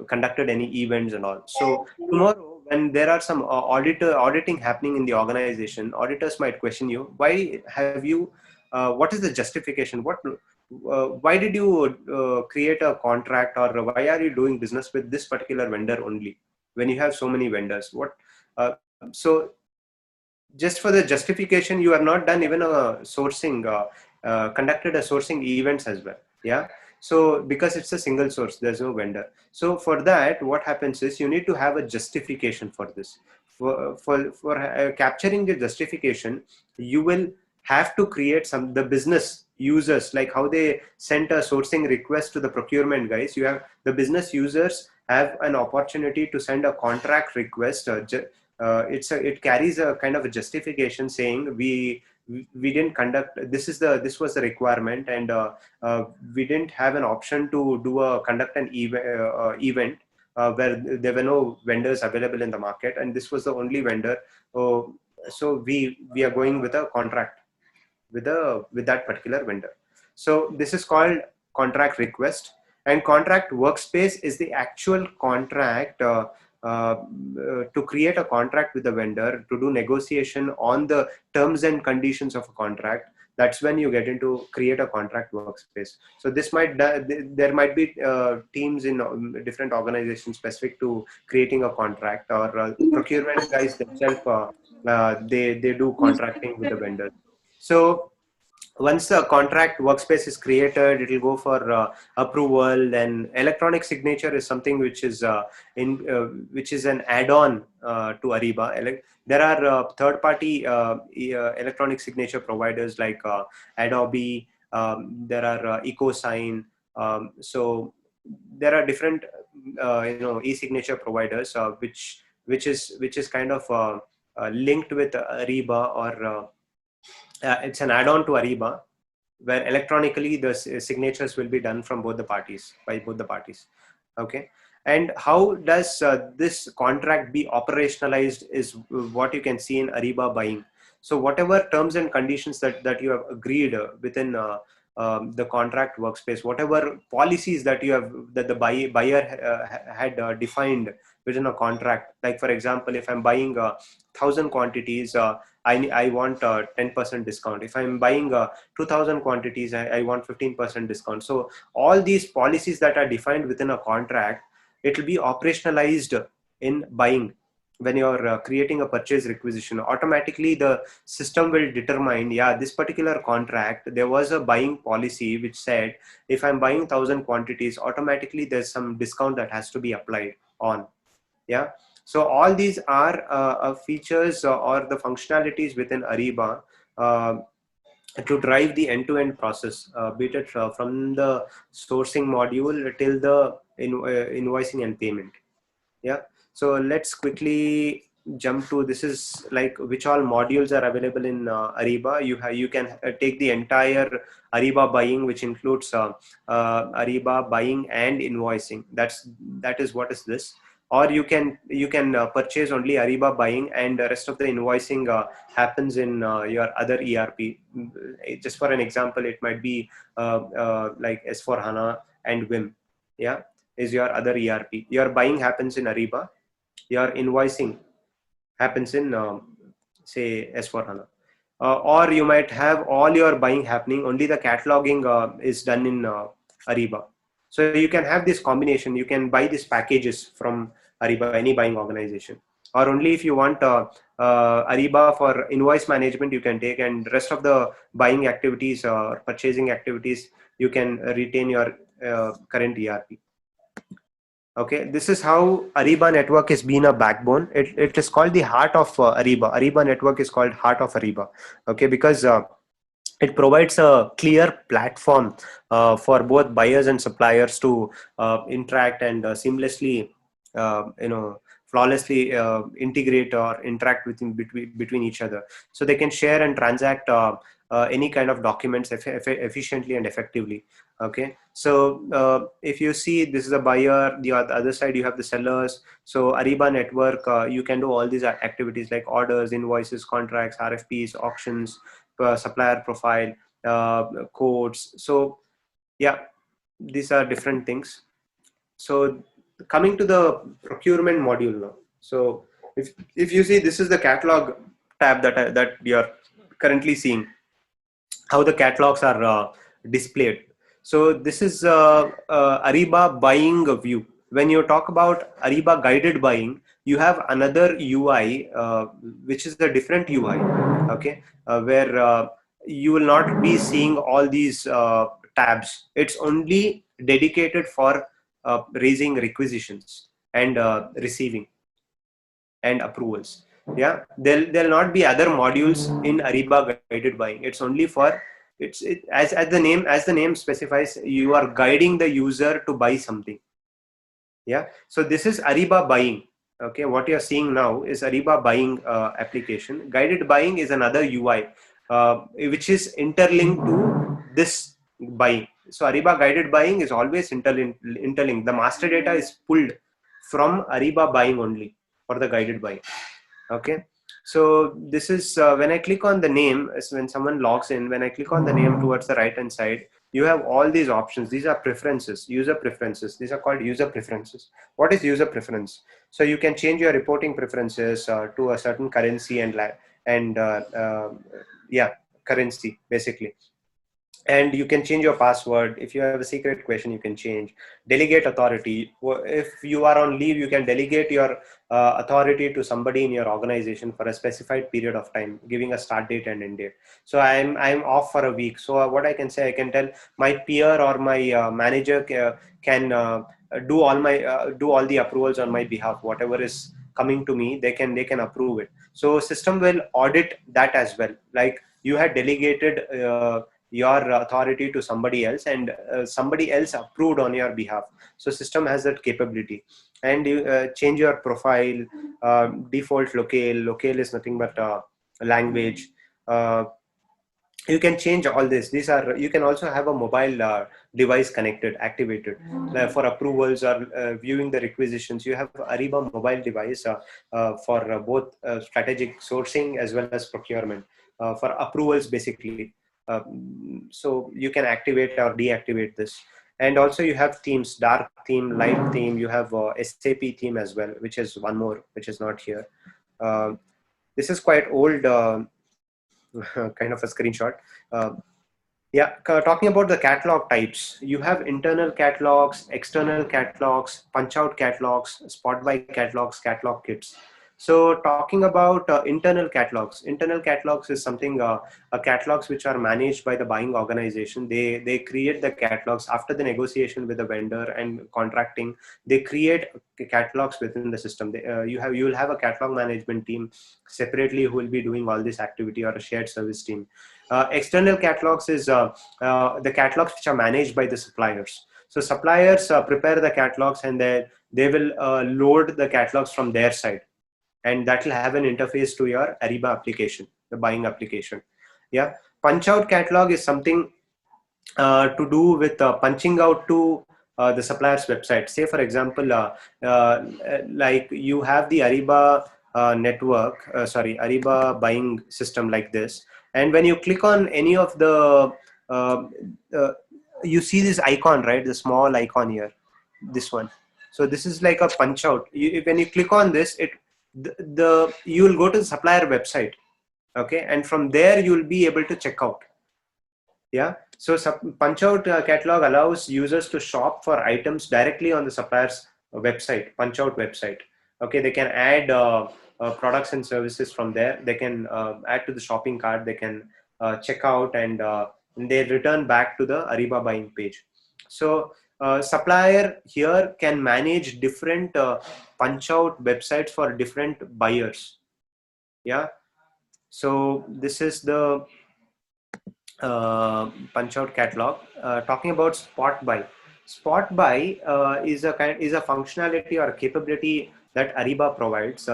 conducted any events and all. So tomorrow, when there are some auditing happening in the organization, auditors might question you, why have you what is the justification, why did you create a contract, or why are you doing business with this particular vendor only when you have so many vendors? So just for the justification, you have not done even a sourcing conducted a sourcing events as well. Yeah, so because it's a single source, there's no vendor. So for that, what happens is you need to have a justification for this. For capturing the justification, you will have to create the business users, like how they sent a sourcing request to the procurement guys. You have the business users have an opportunity to send a contract request. It carries a kind of a justification saying we didn't conduct this was the requirement, and we didn't have an option to conduct an event where there were no vendors available in the market, and this was the only vendor. So we are going with a contract with that particular vendor. So this is called contract request. And contract workspace is the actual contract to create a contract with the vendor, to do negotiation on the terms and conditions of a contract. That's when you get into create a contract workspace. So this there might be teams in different organizations specific to creating a contract, or procurement guys themselves they do contracting with the vendor. So once the contract workspace is created, it will go for approval. Then electronic signature is something which is which is an add-on to Ariba. There are third-party electronic signature providers like Adobe. There are EcoSign. So there are different e-signature providers which is kind of linked with Ariba, or it's an add-on to Ariba, where electronically the signatures will be done from both the parties, by both the parties. Okay, and how does this contract be operationalized is what you can see in Ariba buying. So whatever terms and conditions that you have agreed within the contract workspace, whatever policies that you have, that the buyer had defined within a contract. Like for example, if I'm buying 1,000 quantities, I want 10% discount. If I'm buying 2,000 quantities, I want 15% discount. So all these policies that are defined within a contract, it will be operationalized in buying. When you're creating a purchase requisition, automatically the system will determine, yeah, this particular contract, there was a buying policy which said if I'm buying 1,000 quantities, automatically there's some discount that has to be applied on. Yeah. So all these are features or the functionalities within Ariba to drive the end-to-end process, be it from the sourcing module till the invoicing and payment. Yeah. So let's quickly jump to, this is like which all modules are available in Ariba. You can take the entire Ariba buying, which includes Ariba buying and invoicing. That is what is this. Or you can purchase only Ariba buying, and the rest of the invoicing happens in your other ERP. Just for an example, it might be like S4 HANA and Vim. Yeah, is your other ERP. Your buying happens in Ariba. Your invoicing happens in say S4 HANA. Or you might have all your buying happening, only the cataloging is done in Ariba. So you can have this combination. You can buy these packages from Ariba, any buying organization. Or only if you want Ariba for invoice management, you can take, and rest of the buying activities or purchasing activities, you can retain your current ERP. Okay, this is how Ariba network has been a backbone. It is called the heart of Ariba. Ariba network is called heart of Ariba. Okay, because it provides a clear platform for both buyers and suppliers to interact and seamlessly, flawlessly integrate or interact between each other, so they can share and transact any kind of documents efficiently and effectively. Okay, so if you see, this is a buyer, the other side you have the sellers. So Ariba network, you can do all these activities like orders, invoices, contracts, RFPs, auctions, supplier profile, codes. So yeah, these are different things. So coming to the procurement module now. So if you see, this is the catalog tab that you're currently seeing, how the catalogs are displayed. So this is Ariba buying view. When you talk about Ariba guided buying, you have another UI, which is a different UI. Okay, where you will not be seeing all these tabs. It's only dedicated for raising requisitions and receiving and approvals. Yeah, there'll not be other modules in Ariba guided buying. It's only for, as the name specifies, you are guiding the user to buy something. Yeah, so this is Ariba buying. Okay, what you're seeing now is Ariba buying application. Guided buying is another UI which is interlinked to this buying. So Ariba guided buying is always interlinked. The master data is pulled from Ariba buying only for the guided buying. Okay, so this is when I click on the name, is when someone logs in, when I click on the name towards the right hand side, you have all these options. These are preferences, user preferences. These are called user preferences. What is user preference? So you can change your reporting preferences to a certain currency and yeah, currency basically. And you can change your password. If you have a secret question, you can change. Delegate authority. If you are on leave, you can delegate your authority to somebody in your organization for a specified period of time, giving a start date and end date. So I'm off for a week. So what I can say, I can tell my peer or my manager can do all the approvals on my behalf. Whatever is coming to me, they can approve it. So system will audit that as well. Like you had delegated your authority to somebody else, and somebody else approved on your behalf. So system has that capability. And you change your profile, default locale is nothing but language. You can change all this. These are, you can also have a mobile device activated for approvals or viewing the requisitions. You have Ariba mobile device for both strategic sourcing as well as procurement for approvals basically. So you can activate or deactivate this. And also you have themes, dark theme, light theme. You have SAP theme as well, which is one more, which is not here. This is quite old, kind of a screenshot. Uh, yeah, talking about the catalog types, you have internal catalogs, external catalogs, punch out catalogs, spot buy catalogs, catalog kits. So talking about internal catalogs is something, catalogs which are managed by the buying organization. They create the catalogs after the negotiation with the vendor and contracting. They create catalogs within the system. You will have a catalog management team separately who will be doing all this activity, or a shared service team. External catalogs is the catalogs which are managed by the suppliers. So suppliers prepare the catalogs, and they will load the catalogs from their side, and that will have an interface to your Ariba application, the buying application. Yeah, punch out catalog is something to do with punching out to the supplier's website. Say for example, like you have the Ariba Ariba buying system like this, and when you click on any of the uh, uh, you see this icon, right? The small icon here, this one. So this is like a punch out. When you click on this, you will go to the supplier website, okay, and from there you will be able to check out. Yeah, so punch out catalog allows users to shop for items directly on the supplier's website, punch out website. Okay, they can add products and services from there. They can add to the shopping cart. They can check out, and they return back to the Ariba buying page. So supplier here can manage different punch out websites for different buyers. Yeah, so this is the punch out catalog. Talking about spot buy is a functionality or a capability that Ariba provides.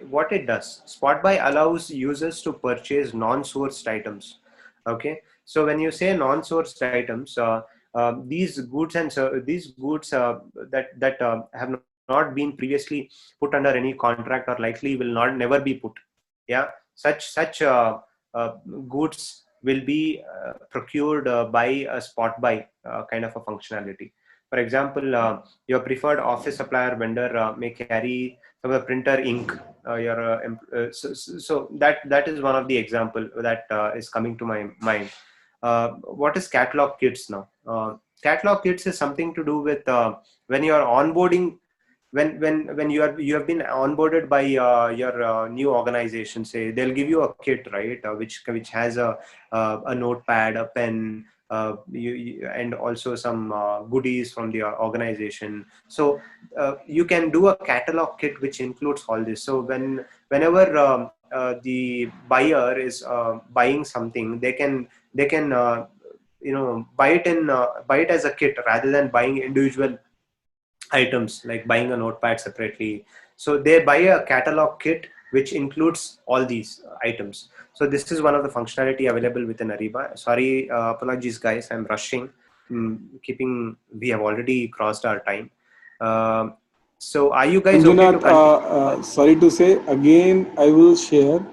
What it does, spot buy allows users to purchase non-sourced items. Okay, so when you say non-sourced items, these goods that have not been previously put under any contract, or likely will not never be put. Yeah, such uh, goods will be procured by a spot buy kind of a functionality. For example, your preferred office supplier vendor may carry some of the printer ink. So that is one of the example that is coming to my mind. What is catalog kits now? Catalog kits is something to do with when you are onboarding, when you have been onboarded by your new organization. Say they'll give you a kit, right, which has a notepad, a pen, and also some goodies from the organization. So you can do a catalog kit which includes all this. So whenever the buyer is buying something, they can buy it as a kit rather than buying individual items, like buying a notepad separately. So they buy a catalog kit which includes all these items. So this is one of the functionality available within Ariba. Sorry, apologies guys, I'm rushing. We have already crossed our time. So are you guys okay to Manjunath, continue? sorry to say, again I will share.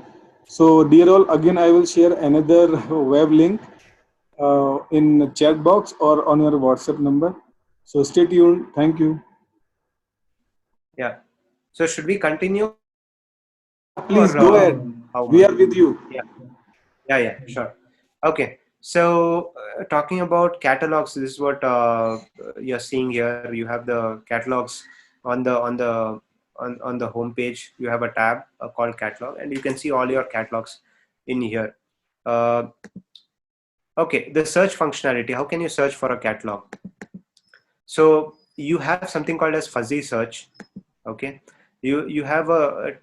So, dear all, again I will share another web link in chat box or on your WhatsApp number. So, stay tuned. Thank you. Yeah. So should we continue, Please or go ahead. how We much? are with you. Yeah. Yeah, sure. Okay, so talking about catalogs, this is what you're seeing here. You have the catalogs on the home page. You have a tab called catalog, and you can see all your catalogs in here. Uh, okay, the search functionality. How can you search for a catalog? So you have something called as fuzzy search. Okay, you have a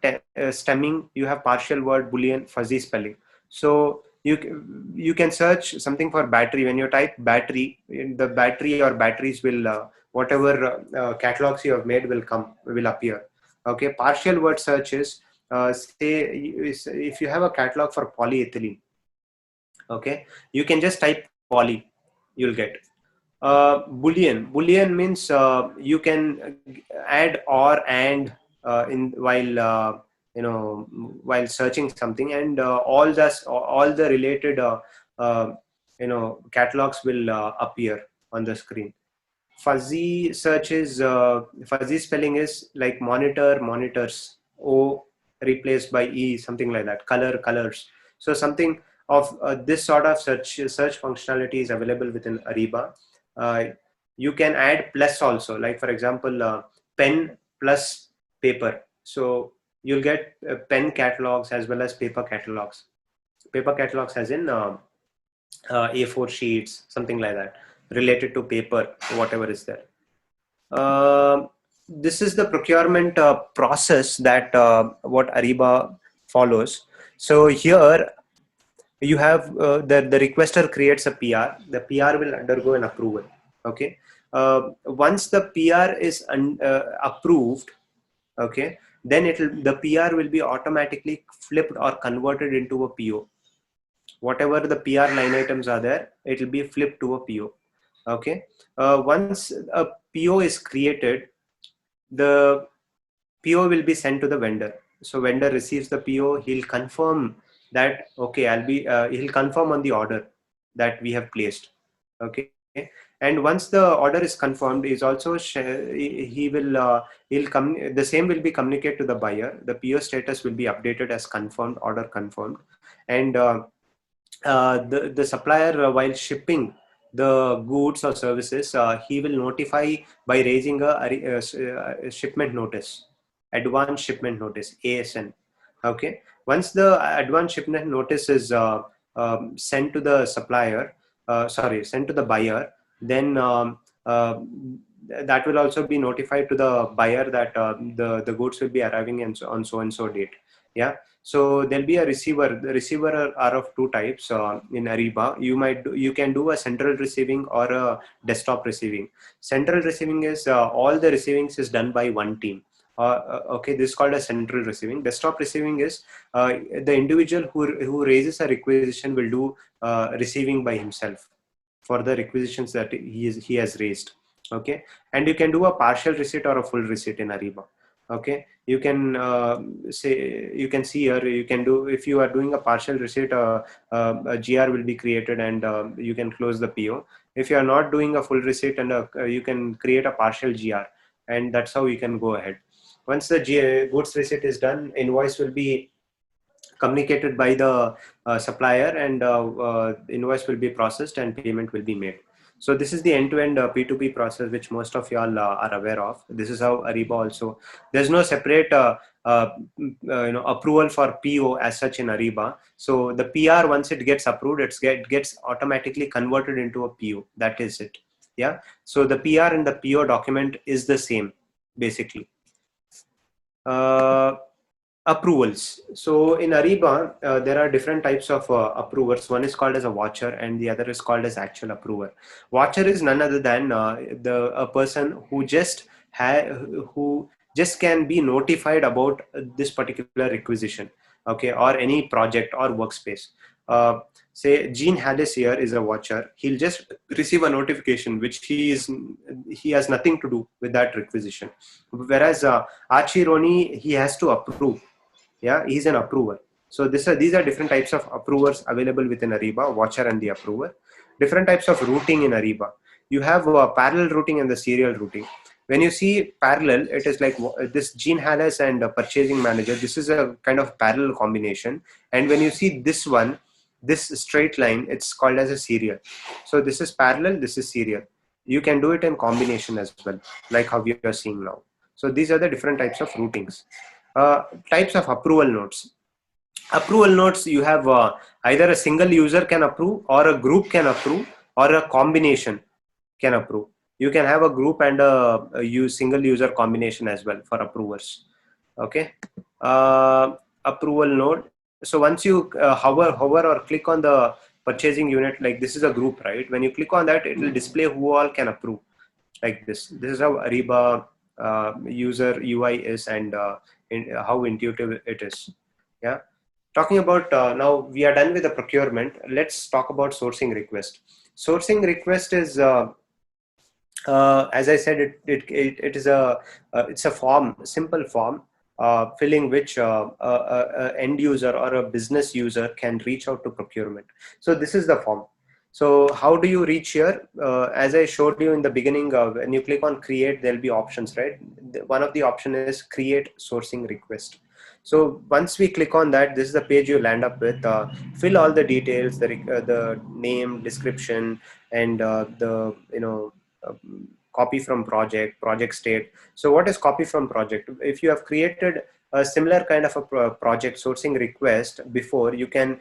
stemming, you have partial word, boolean, fuzzy spelling. So you can search something for battery. When you type battery, the battery or batteries will whatever catalogs you have made will appear. Okay, partial word search is if you have a catalog for polyethylene, okay, you can just type poly, you'll get. Boolean means you can add or and in while while searching something, and all the related catalogs will appear on the screen. Fuzzy search is fuzzy spelling is like monitor, monitors, O replaced by E, something like that. Color, colors. So something of this sort of search functionality is available within Ariba. Uh, you can add plus also, like for example, pen plus paper. So you'll get pen catalogs as well as paper catalogs. Paper catalogs as in A4 sheets, something like that, related to paper, whatever is there. This is the procurement process that what Ariba follows. So here you have the requester creates a PR. The PR will undergo an approval. Okay. Once the PR is approved, okay, then the PR will be automatically flipped or converted into a PO. Whatever the PR line items are there, it will be flipped to a PO. Okay. Once a PO is created, the PO will be sent to the vendor. So vendor receives the PO, he'll confirm that, okay, he'll confirm on the order that we have placed. Okay. And once the order is confirmed, is also the same will be communicated to the buyer. The PO status will be updated as confirmed, order confirmed. And the supplier, while shipping the goods or services, he will notify by raising a shipment notice, advance shipment notice, ASN. Okay. Once the advance shipment notice is sent to the supplier, sent to the buyer, then that will also be notified to the buyer that the goods will be arriving on so and so date. Yeah. So there'll be a receiver. The receiver are of two types in Ariba. You can do a central receiving or a desktop receiving. Central receiving is all the receivings is done by one team. Okay, this is called a central receiving. Desktop receiving is the individual who raises a requisition will do receiving by himself for the requisitions that he has raised. Okay, and you can do a partial receipt or a full receipt in Ariba. Okay, you can you can see here, you can do, if you are doing a partial receipt, a GR will be created and you can close the PO. If you are not doing a full receipt, and you can create a partial GR, and that's how you can go ahead. Once the goods receipt is done, invoice will be communicated by the supplier, and invoice will be processed and payment will be made. So this is the end-to-end P2P process, which most of y'all are aware of. This is how Ariba also, there's no separate approval for PO as such in Ariba. So the PR, once it gets approved, it gets automatically converted into a PO. That is it. Yeah. So the PR and the PO document is the same, basically. Approvals. So in Ariba, there are different types of approvers. One is called as a watcher, and the other is called as actual approver. Watcher is none other than a person who just can be notified about this particular requisition, okay, or any project or workspace. Say Gene Hadis here is a watcher. He'll just receive a notification which he has nothing to do with that requisition. Whereas Archie Roni, he has to approve. Yeah, he's an approver. So these are different types of approvers available within Ariba, watcher and the approver. Different types of routing in Ariba. You have parallel routing and the serial routing. When you see parallel, it is like this Gene Hallis and purchasing manager. This is a kind of parallel combination. And when you see this one, this straight line, it's called as a serial. So this is parallel, this is serial. You can do it in combination as well, like how we are seeing now. So these are the different types of routings. Types of approval notes. Approval notes, you have either a single user can approve, or a group can approve, or a combination can approve. You can have a group and a single user combination as well for approvers. Okay. Approval note. So once you hover or click on the purchasing unit, like this is a group, right? When you click on that, it will display who all can approve, like this. This is how Ariba user UI is, and how intuitive it is. Yeah. Talking about now we are done with the procurement. Let's talk about sourcing request. Sourcing request is as I said, it's a form, simple form. filling which end user or a business user can reach out to procurement. So this is the form. So how do you reach here? As I showed you in the beginning, when you click on create, there'll be options, right? One of the option is create sourcing request. So once we click on that, this is the page you land up with. Fill all the details, the name, description, and the copy from project state. So what is copy from project? If you have created a similar kind of a project sourcing request before, you can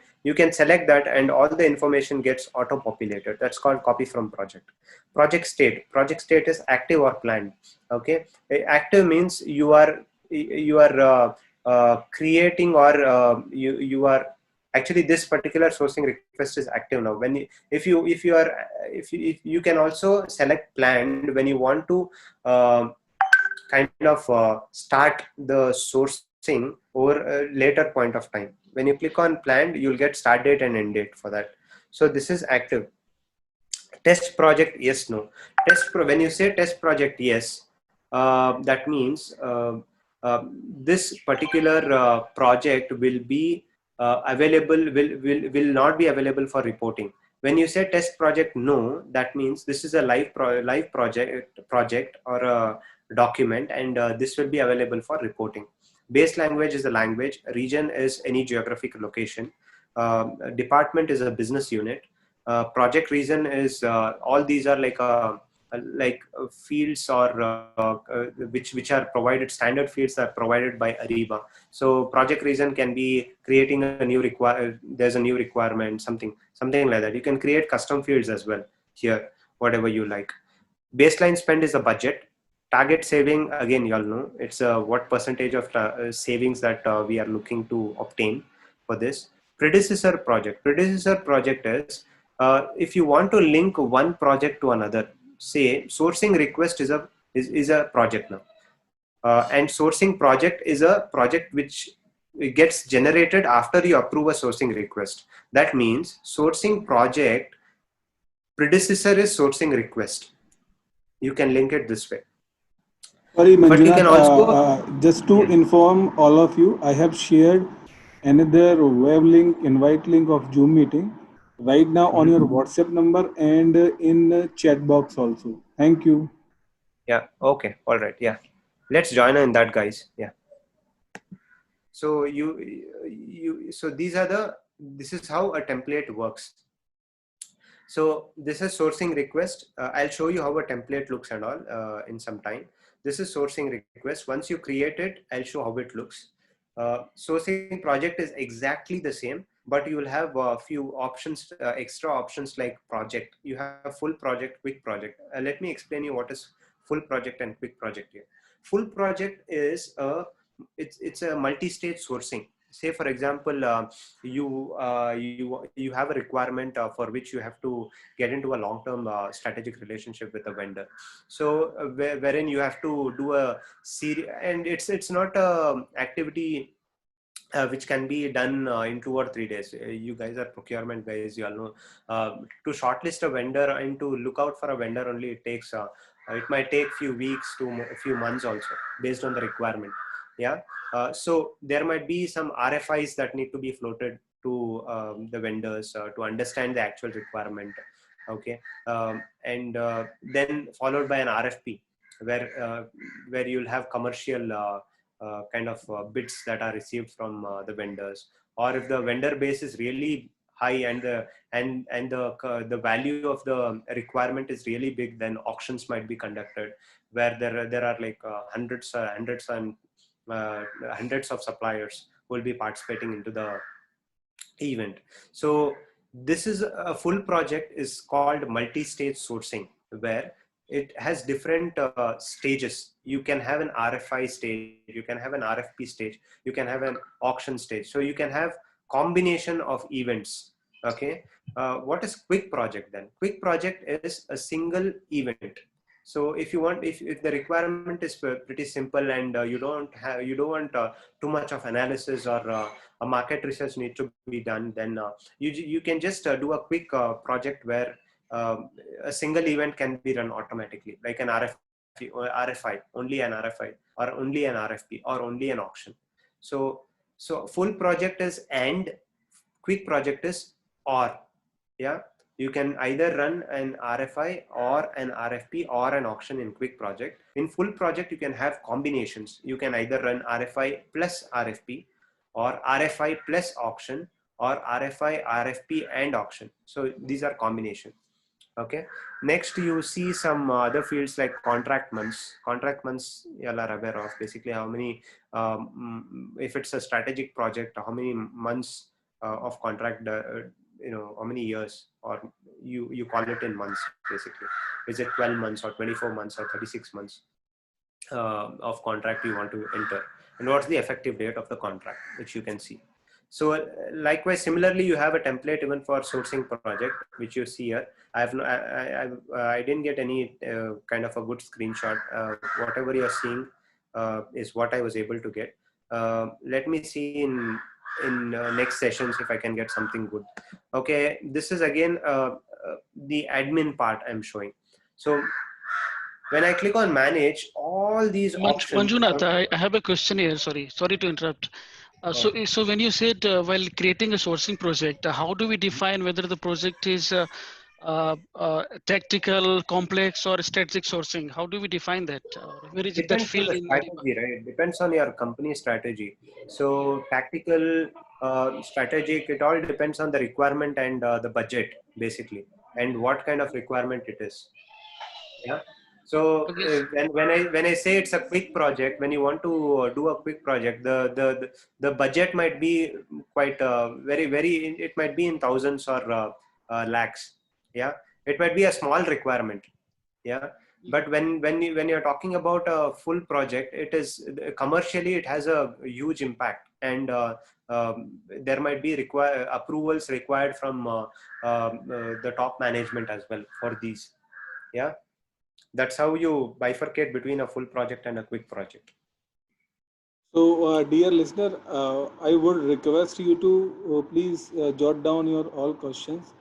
select that and all the information gets auto populated. That's called copy from project. Project state is active or planned. Okay, active means you are creating, or you are actually, this particular sourcing request is active now. When you, if you can also select planned when you want to kind of start the sourcing over a later point of time. When you click on planned, you'll get start date and end date for that. So this is active. Test project, yes, no. When you say test project, yes, that means this particular project will be available, will not be available for reporting. When you say test project, no, that means this is a live project or a document, and this will be available for reporting. Base language is the language, region is any geographic location, department is a business unit, project reason is all these are fields or which are provided, standard fields are provided by Ariba. So project reason can be creating a new there's a new requirement, something like that. You can create custom fields as well here, whatever you like. Baseline spend is a budget. Target saving, again, you all know, it's what percentage of savings that we are looking to obtain for this. Predecessor project is if you want to link one project to another. Say sourcing request is a project now, and sourcing project is a project which gets generated after you approve a sourcing request. That means sourcing project predecessor is sourcing request. You can link it this way. Sorry, But you can Manjunath, also, just to yes, inform all of you, I have shared another web link, invite link of Zoom meeting right now on your mhm. WhatsApp number and in chat box also. Thank you. Yeah, okay, all right, yeah. Let's join in that, guys. Yeah. So so this is how a template works. So this is sourcing request. I'll show you how a template looks and all in some time. This is sourcing request. Once you create it, I'll show how it looks. Sourcing project is exactly the same, but you will have a few options, extra options like project. You have full project, quick project. Let me explain you what is full project and quick project here. Full project is it's a multi-stage sourcing. Say for example, you have a requirement for which you have to get into a long-term strategic relationship with a vendor. So wherein you have to do a series, and it's not a activity which can be done in 2 or 3 days. You guys are procurement guys, you all know. To shortlist a vendor and to look out for a vendor only, it might take few weeks to a few months also, based on the requirement. Yeah. So there might be some RFIs that need to be floated to the vendors to understand the actual requirement. Okay. And then followed by an RFP, where you'll have commercial kind of bids that are received from the vendors. Or if the vendor base is really high and the value of the requirement is really big, then auctions might be conducted, where there are like hundreds of suppliers who will be participating into the event. So this is a full project is called multi-stage sourcing, where it has different stages. You can have an RFI stage, you can have an RFP stage, you can have an auction stage. So you can have combination of events. Okay. What is quick project then? Quick project is a single event. So if you want, if the requirement is pretty simple, and you don't want too much of analysis or a market research need to be done, then you can just do a quick project where a single event can be run automatically, like an RFP or RFI, only an RFI, or only an RFP, or only an auction. So full project is and, quick project is or. Yeah, you can either run an RFI or an RFP or an auction in quick project. In full project, you can have combinations. You can either run RFI plus RFP, or RFI plus auction, or RFI, RFP and auction. So these are combinations. Okay. Next, you see some other fields like contract months. Contract months you all are aware of, basically how many, if it's a strategic project, how many months of contract, how many years, or you call it in months basically. Is it 12 months or 24 months or 36 months of contract you want to enter, and what's the effective date of the contract, which you can see. So likewise, similarly, you have a template even for sourcing project, which you see here. I didn't get any kind of a good screenshot. Whatever you're seeing is what I was able to get. Let me see in next sessions if I can get something good. Okay, this is again the admin part I'm showing. So when I click on manage, all these options. Manjunath, I have a question here. Sorry to interrupt. So when you said while creating a sourcing project, how do we define whether the project is tactical, complex, or strategic sourcing? How do we define that? Where is it that Depends on field the in Ariba? strategy, right? Depends on your company strategy. So tactical, strategic, it all depends on the requirement and the budget basically, and what kind of requirement it is. Yeah. So Okay. when I say it's a quick project, when you want to do a quick project, the budget might be quite very, it might be in thousands or lakhs. Yeah, it might be a small requirement. Yeah, but when you're talking about a full project, it is commercially, it has a huge impact, and there might be approvals required from the top management as well for these. Yeah, that's how you bifurcate between a full project and a quick project. So, dear listener, I would request you to please jot down your all questions.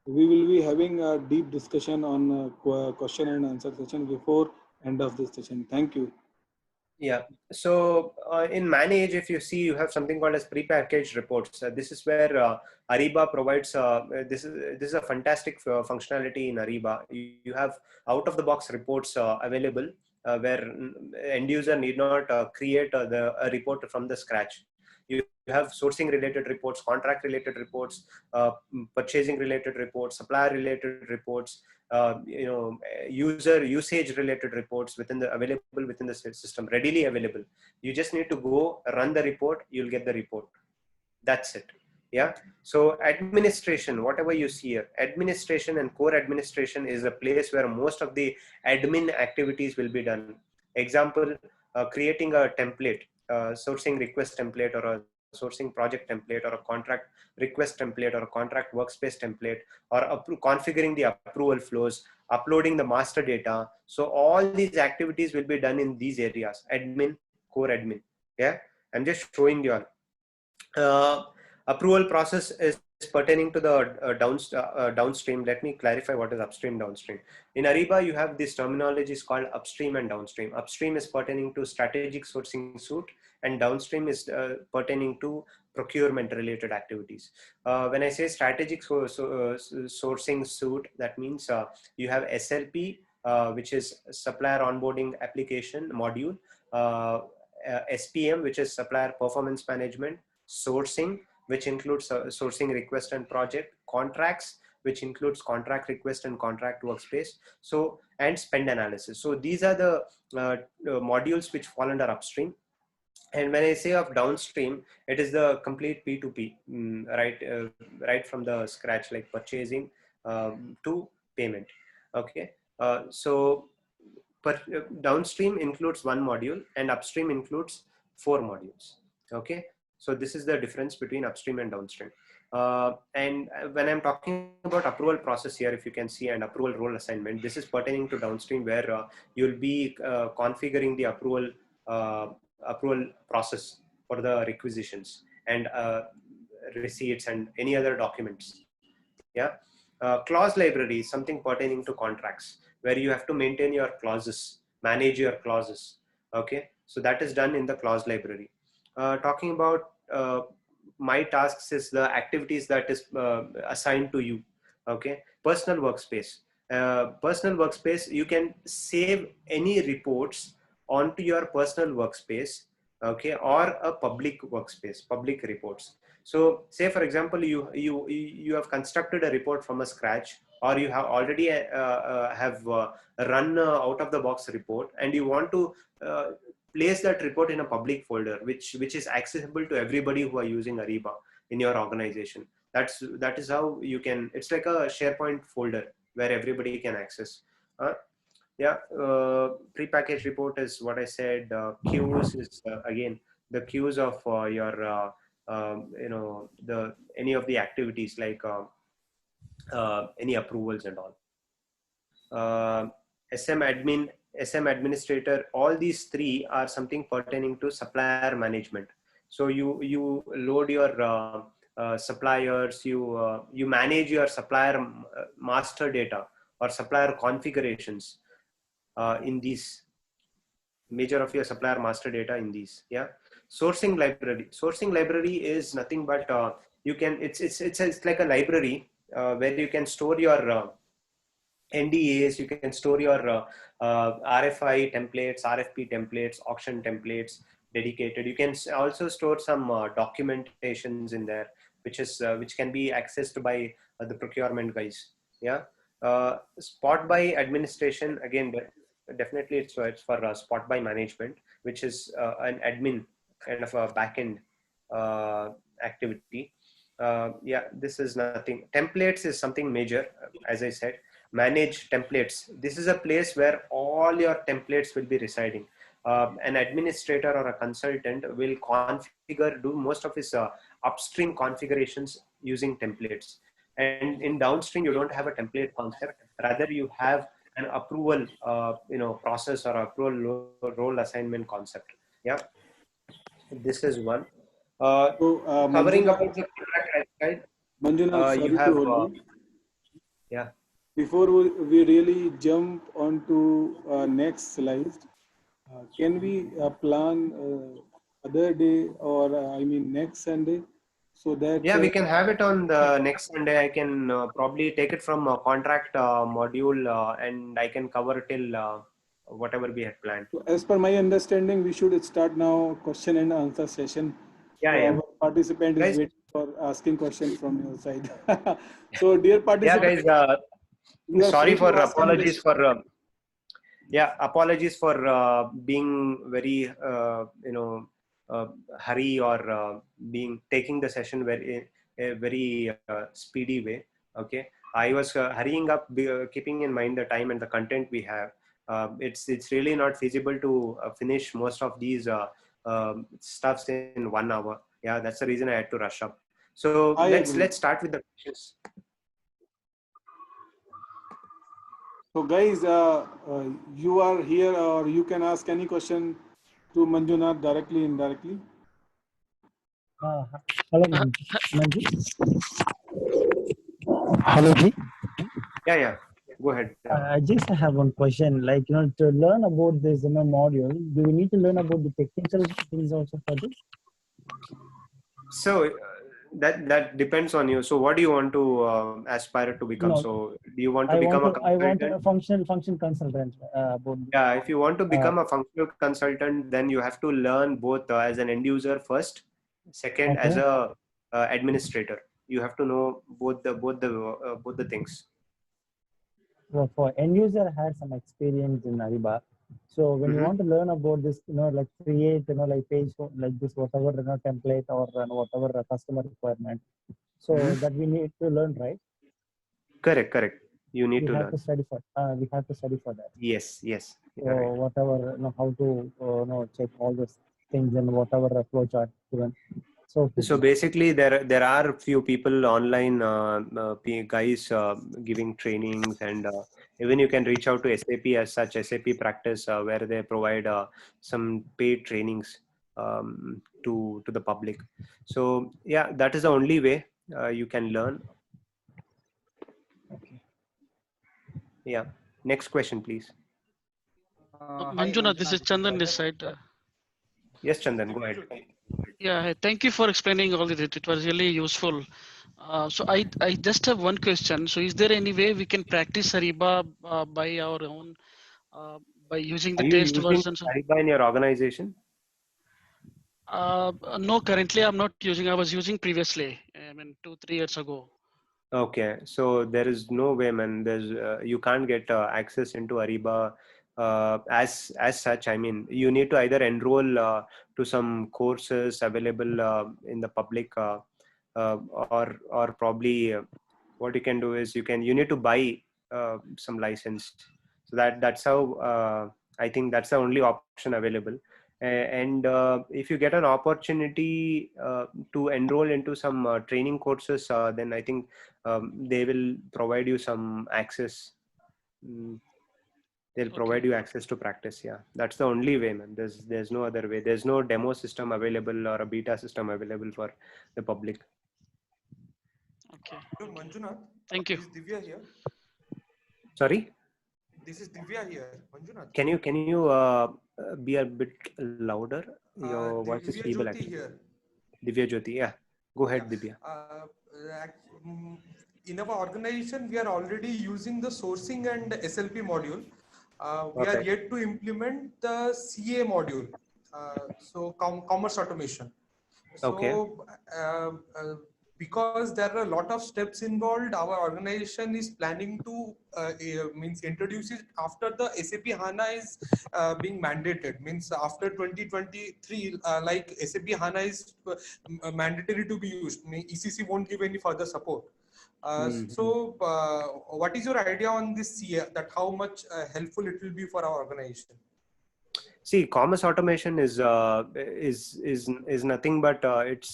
We will be having a deep discussion on question and answer session before end of this session. Thank you. Yeah. So in Manage, if you see, you have something called as prepackaged reports. This is where Ariba provides. This is a fantastic functionality in Ariba. You have out of the box reports available, where end user need not create a report from the scratch. You have sourcing related reports, contract related reports, purchasing related reports, supplier related reports, user usage related reports available within the system, readily available. You just need to go run the report, you'll get the report. That's it. Yeah. So administration, whatever you see here, administration and core administration is a place where most of the admin activities will be done. Example, creating a template, sourcing request template, or a sourcing project template, or a contract request template, or a contract workspace template, or configuring the approval flows, uploading the master data. So all these activities will be done in these areas: admin, core admin. Yeah, I'm just showing you all. Approval process is pertaining to the downstream. Let me clarify what is upstream, downstream. In Ariba, you have this terminology is called upstream and downstream. Upstream is pertaining to strategic sourcing suite, and downstream is pertaining to procurement related activities. When I say strategic sourcing suite, that means you have SLP, which is supplier onboarding application module, SPM, which is supplier performance management, sourcing, which includes sourcing request and project, contracts, which includes contract request and contract workspace, so, and spend analysis. So these are the modules which fall under upstream. And when I say of downstream, it is the complete P2P, right from the scratch, like purchasing to payment. Okay. Downstream includes one module, and upstream includes 4 modules. Okay. So this is the difference between upstream and downstream. And when I'm talking about approval process here, if you can see, and approval role assignment, this is pertaining to downstream, where you'll be configuring the approval process for the requisitions and receipts and any other documents. Yeah. Clause library is something pertaining to contracts, where you have to maintain your clauses manage your clauses. Okay, so that is done in the clause library. Talking about my tasks is the activities that is assigned to you. Okay, personal workspace. Personal workspace, you can save any reports onto your personal workspace, okay, or a public workspace, public reports. So say for example, you have constructed a report from a scratch, or you have already have run out of the box report, and you want to place that report in a public folder which is accessible to everybody who are using Ariba in your organization. That is how you can, it's like a SharePoint folder where everybody can access. Yeah, prepackaged report is what I said. Queues is again the queues of your the any of the activities, like any approvals and all. SM admin, SM administrator, all these three are something pertaining to supplier management. So you load your suppliers, you manage your supplier master data or supplier configurations in these, major of your supplier master data in these. Yeah, sourcing library is nothing but you can, it's like a library where you can store your NDAs, you can store your RFI templates, RFP templates, auction templates dedicated. You can also store some documentations in there, which can be accessed by the procurement guys. Yeah, spot buy administration, again definitely it's for spot buy management, which is an admin kind of a backend activity. Yeah, this is nothing. Templates is something major, as I said. Manage templates. This is a place where all your templates will be residing. An administrator or a consultant will do most of his upstream configurations using templates. And in downstream, you don't have a template concept. Rather, you have an approval, process or approval role assignment concept. Yeah, this is one. So, Covering Manjunath, about the contract lifestyle, Manjunath, you sorry to have, hold you. yeah. Before we really jump onto next slide, can we plan other day, or I mean next Sunday, so that Yeah, we can have it on the next Sunday. I can probably take it from a contract module and I can cover till whatever we had planned. so as per my understanding, we should start now question and answer session. Yeah, So yeah. our participant is Guys, waiting for asking questions from your side. So dear yeah, participant, guys, you are sorry free for to ask any apologies question. for, apologies for being very, hurry or taking the session very, a very speedy way. Okay. I was hurrying up, keeping in mind the time and the content we have. It's really not feasible to finish most of these stuffs in 1 hour. Yeah, that's the reason I had to rush up. So I agree. let's start with the questions. So guys, you are here, or you can ask any question to Manjunath directly, indirectly. Hello, Manju. Hello, Ji. Yeah. Go ahead. I just have one question. Like, to learn about this module, do we need to learn about the technical things also for this? So that depends on you. So what do you want to aspire to become? No, So do you want to I become want a to. I want consultant? a function consultant. About. Yeah, if you want to Uh, become a functional consultant, then you have to learn both as an end user first, second as okay. a administrator. You have to know both the things. Well, for end user, I had some experience in Ariba. So when you want to learn about this, like create, like page like this, whatever template or whatever customer requirement. So that we need to learn, right? Correct. You need We to have learn. to study for. We have to study for that. Yes. So You're right. whatever, how to check all those things and whatever flow chart given. So basically, there are few people online, guys giving trainings, and even you can reach out to SAP as such, SAP Practice, where they provide some paid trainings to the public. So yeah, that is the only way you can learn. Okay. Yeah. Next question, please. Manjunath, this is Chandan this side. Yes, Chandan, go ahead. Yeah, thank you for explaining all of it. It was really useful. So I just have one question. So is there any way we can practice Ariba by our own, uh, by using the Are you test using versions? Ariba in your organization? No, currently I'm not using. I was using previously. I mean, 2, 3 years ago. Okay, so there is no way, man. There's you can't get access into Ariba as such. I mean, you need to either enroll to some courses available in the public, or probably what you can do is you need to buy some license. So that's how I think that's the only option available. And if you get an opportunity to enroll into some training courses, then I think they will provide you some access. Mm, they'll Okay. provide you access to practice. Yeah, that's the only way, man. There's no other way. There's no demo system available or a beta system available for the public. Okay. Hello, Okay. Manjunath. Thank you. This is Divya here. Sorry, This is Divya here. Manjunath. can you be a bit louder? Your voice is Divya feeble Jyoti actually. here. Divya Jyoti, yeah. Go Yeah. ahead, Divya. In our organization, we are already using the sourcing and SLP module. We are Okay. yet to implement the CA module. So commerce automation. Okay. So because there are a lot of steps involved, our organization is planning to means introduce it after the SAP HANA is being mandated. Means after 2023, like SAP HANA is mandatory to be used. ECC won't give any further support. Mhm. So what is your idea on this CA, that how much helpful it will be for our organization? See, commerce automation is nothing but it's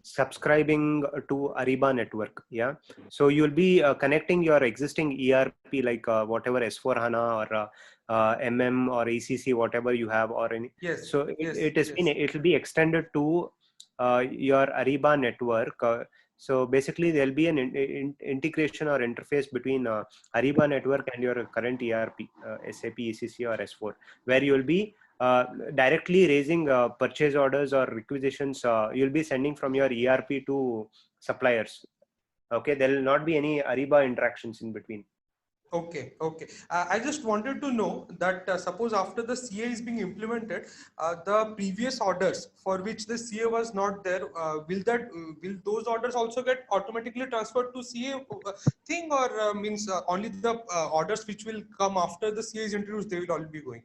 subscribing to Ariba network. Yeah, so you'll be connecting your existing ERP like whatever S4 HANA or MM or ECC, whatever you have, or any. Yes, So yes, yes. it will be extended to your Ariba network. So basically, there'll be an integration or interface between Ariba network and your current ERP, SAP ECC or S4, where you'll be directly raising purchase orders or requisitions. You'll be sending from your ERP to suppliers. Okay, there will not be any Ariba interactions in between. Okay, okay. I just wanted to know that suppose after the CA is being implemented, the previous orders for which the CA was not there, will those orders also get automatically transferred to CA thing, or means only the orders which will come after the CA is introduced, they will all be going?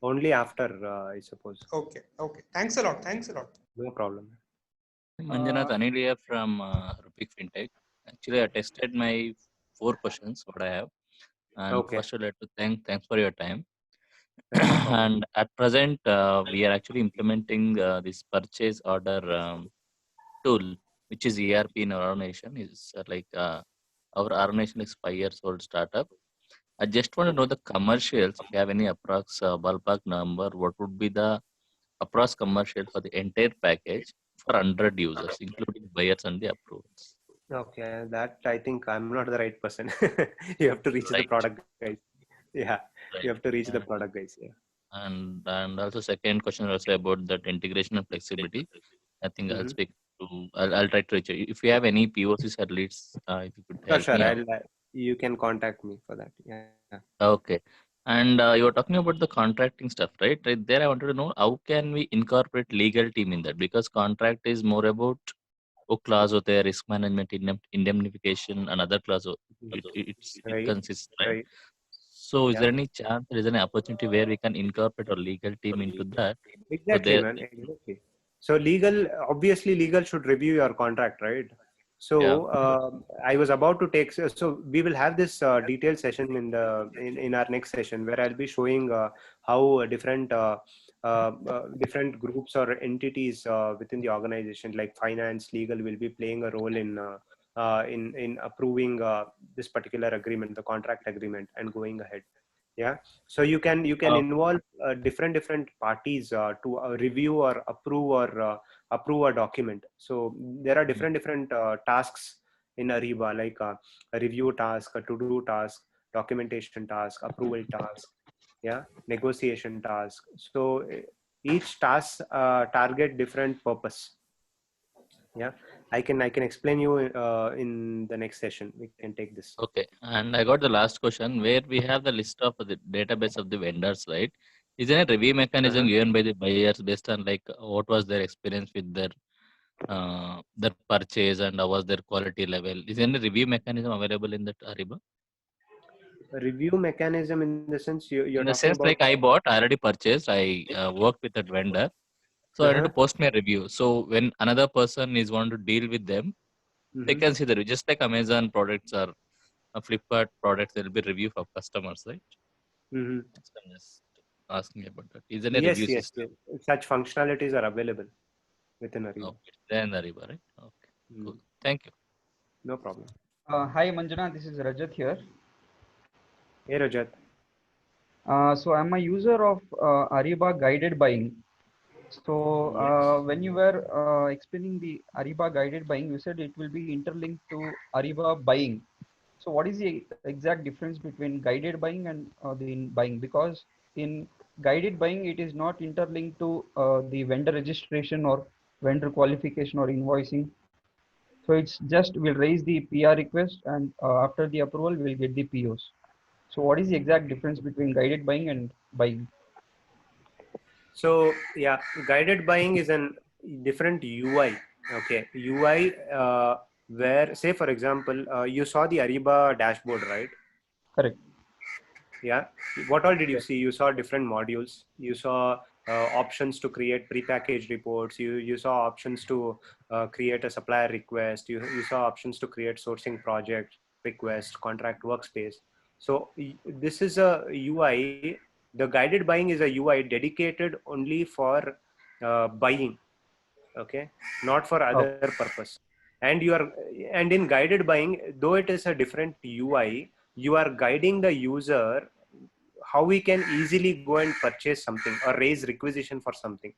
Only after, I suppose. Okay, okay. Thanks a lot. Thanks a lot. No problem. Manjunath Anil here from Rupik FinTech. Actually, I tested my 4 questions, what I have. And Okay, first, I'd like to thanks for your time. no problem. And at present, we are actually implementing this purchase order tool, which is ERP in our organization. Is our organization is 5 years old startup. I just want to know the commercials. If you have any approx ballpark number, what would be the approx commercial for the entire package for 100 users, including buyers and the approvals? Okay, that I think I'm not the right person. You have to reach the Right, product guys. Yeah, you right. have to reach the product guys. Yeah. And also second question also about that integration and flexibility. I think I'll Mm-hmm. speak to I'll try to reach you. If you have any POCs at least, if you could Sure, help sure. me out. You can contact me for that. Yeah. Okay. And you were talking about the contracting stuff, right? Right there, I wanted to know how can we incorporate legal team in that, because contract is more about clause होते हैं, risk management, indemnification, and other clause. It Right. consists, right? Right. So is Yeah. there any chance there is an opportunity where we can incorporate our legal team into that? So Exactly, there, man. Exactly. So obviously legal should review your contract, right? yeah, So I was about to take. So we will have this detailed session in our next session where I'll be showing how different groups or entities within the organization, like finance, legal, will be playing a role in approving this particular agreement, the contract agreement, and going ahead. Yeah, so you can uh, involve different parties to review or approve a document. So there are different tasks in Ariba, like a review task, a to do task, documentation task, approval task. Yeah, negotiation task. So each task target different purpose. Yeah, I can explain you in the next session. We can take this. Okay, and I got the last question where we have the list of the database of the vendors, right? Is there a review mechanism given by the buyers based on like what was their experience with their purchase and how was their quality level? Is there any review mechanism available in that Ariba? Review mechanism in the sense you're In the talking sense about. like I already purchased, I worked with that vendor, so I need to post my review. So when another person is want to deal with them, they can see the review. Just like Amazon products or Flipkart products, there will be review for customers, right? Mm-hmm. So I'm just asking about that. Is there a Yes, review yes, system? yes. Such functionalities are available within Ariba. Okay, then Ariba, right? Okay, Mm. cool. Thank you. No problem. Hi Manjunath, this is Rajat here. Hey Rajat. So I'm a user of Ariba guided buying. So when you were explaining the Ariba guided buying, you said it will be interlinked to Ariba buying. So what is the exact difference between guided buying and the buying? Because in guided buying, it is not interlinked to the vendor registration or vendor qualification or invoicing. So it's just we'll raise the PR request and after the approval, we'll get the POs. So what is the exact difference between guided buying and buying? So yeah, guided buying is an different UI. Okay, UI where, say for example, you saw the Ariba dashboard, right? Correct. Yeah. What all did you Yes. see? You saw different modules. You saw options to create prepackaged reports. You saw options to create a supplier request. You saw options to create sourcing project request, contract workspace. So this is a UI. The guided buying is a UI dedicated only for buying. Okay, not for Oh, other purpose. And you are, and in guided buying, though it is a different UI, you are guiding the user how we can easily go and purchase something or raise requisition for something.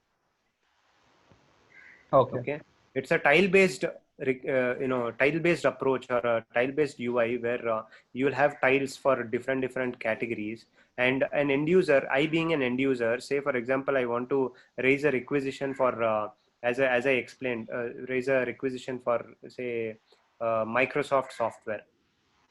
okay. Okay, it's a tile based tile based approach or a tile based UI where you will have tiles for different categories, and an end user, I being an end user, say for example I want to raise a requisition for as I explained, raise a requisition for, say, Microsoft software.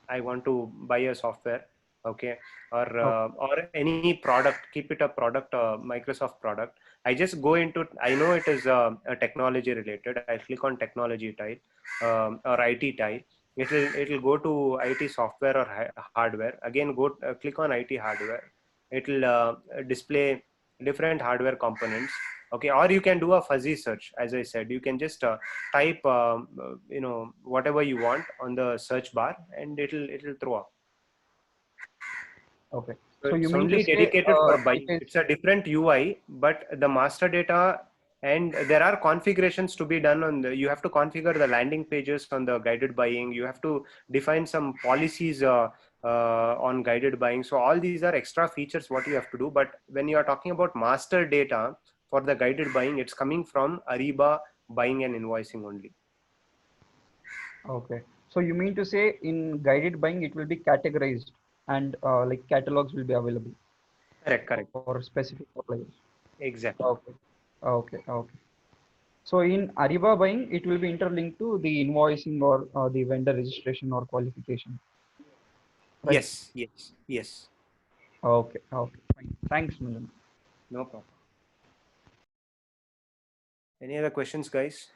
I want to buy a software. Okay, or any product, keep it a product, Microsoft product. I just go into, I know it is a technology related, I click on technology tile, or IT tile. It'll go to IT software or hardware. Again, go click on IT hardware. It'll display different hardware components. Okay, or you can do a fuzzy search. As I said, you can just type whatever you want on the search bar, and it'll throw up. Okay. So So you it's mean to only say dedicated for it buying. is It's a different UI, but the master data, and there are configurations to be done on the, you have to configure the landing pages on the guided buying. You have to define some policies on guided buying. So all these are extra features what you have to do. But when you are talking about master data for the guided buying, it's coming from Ariba buying and invoicing only. okay. So you mean to say in guided buying it will be categorized and like catalogs will be available Correct. for specific suppliers. Exactly. Okay. Okay. Okay. So in Ariba buying it will be interlinked to the invoicing or the vendor registration or qualification, right? Yes. Okay. Okay. Fine. Thanks, Manjunath. No problem. Any other questions, guys?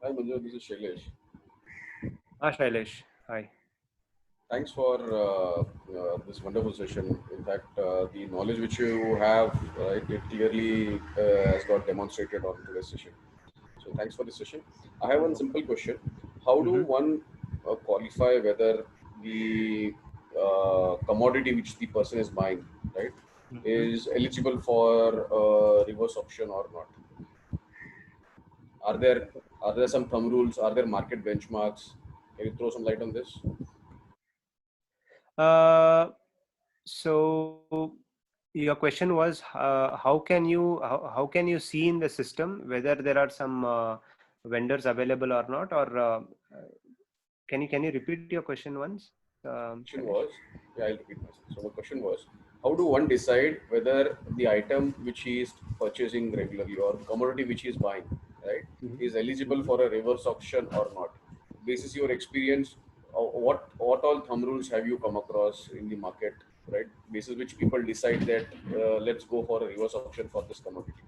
Hi Manju, this is Shailesh. Shailesh. Hi. Thanks for this wonderful session. In fact, the knowledge which you have, it clearly has got demonstrated on today's session. So thanks for this session. I have one simple question. How do one qualify whether the commodity which the person is buying, right, is eligible for reverse auction or not? Are there some thumb rules? Are there market benchmarks? Can you throw some light on this? So your question was how can you see in the system whether there are some vendors available or not, or can you repeat your question once? Question Ganesh? was, yeah, I'll repeat myself. So my question was, how do one decide whether the item which he is purchasing regularly or commodity which he is buying, right, is eligible for a reverse auction or not? Basis your experience, what all thumb rules have you come across in the market, right? Basis which people decide that let's go for a reverse auction for this commodity.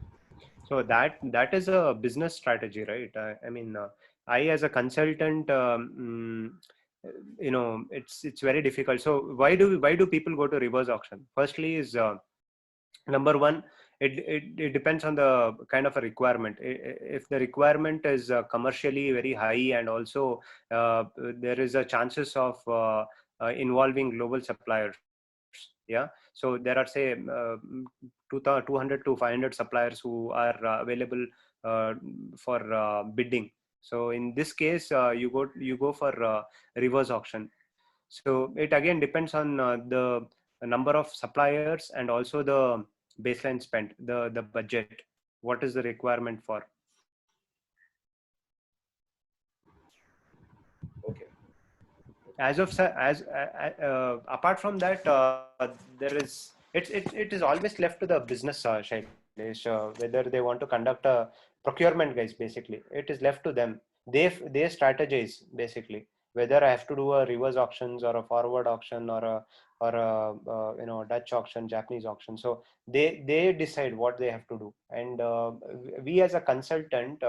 So that is a business strategy, right? I mean, I as a consultant, it's very difficult. So why do people go to reverse auction? Firstly, is number one, it depends on the kind of a requirement. If the requirement is commercially very high, and also there is a chances of involving global suppliers, yeah. So there are, say, 200 to 500 suppliers who are available for bidding. So in this case, you go for reverse auction. So it again depends on the number of suppliers, and also the baseline spent, the budget. What is the requirement for? Okay. As of apart from that, there is it is always left to the business, Shailesh, whether they want to conduct a procurement, guys. Basically, it is left to them. They strategize, basically, whether I have to do a reverse auctions or a forward auction, or a Dutch auction, Japanese auction. So they decide what they have to do, and we as a consultant,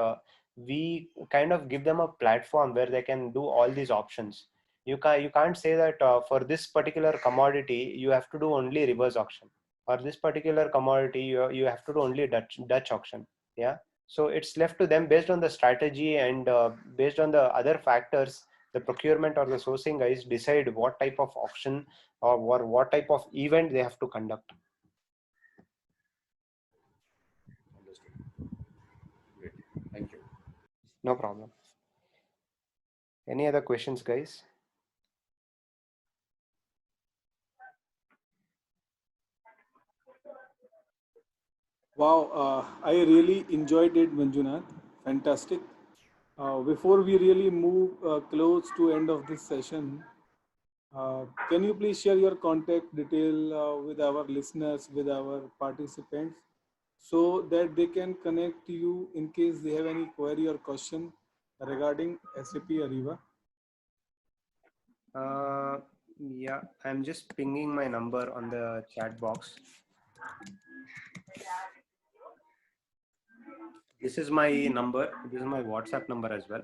we kind of give them a platform where they can do all these options. You can't say that for this particular commodity you have to do only reverse auction, or this particular commodity you have to do only Dutch auction. Yeah. So it's left to them based on the strategy, and based on the other factors. The procurement or the sourcing guys decide what type of auction, or what type of event they have to conduct. Understood. Great. Thank you. No problem. Any other questions, guys? Wow, I really enjoyed it, Manjunath. Fantastic. Before we really move close to end of this session, can you please share your contact detail with our listeners, with our participants, so that they can connect to you in case they have any query or question regarding SAP Ariba? Yeah, I'm just pinging my number on the chat box. This is my number. This is my WhatsApp number as well.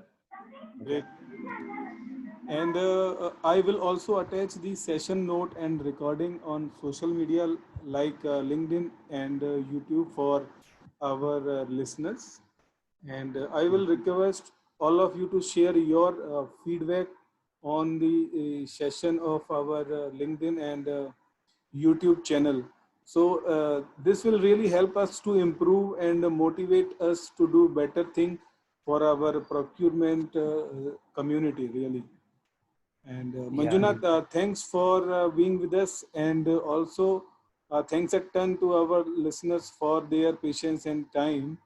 Okay. Great. And I will also attach the session note and recording on social media like LinkedIn and YouTube for our listeners. And I will request all of you to share your feedback on the session of our LinkedIn and YouTube channel. So this will really help us to improve and motivate us to do better thing for our procurement community, really. And Yeah. Manjunath, thanks for being with us, and also thanks a ton to our listeners for their patience and time.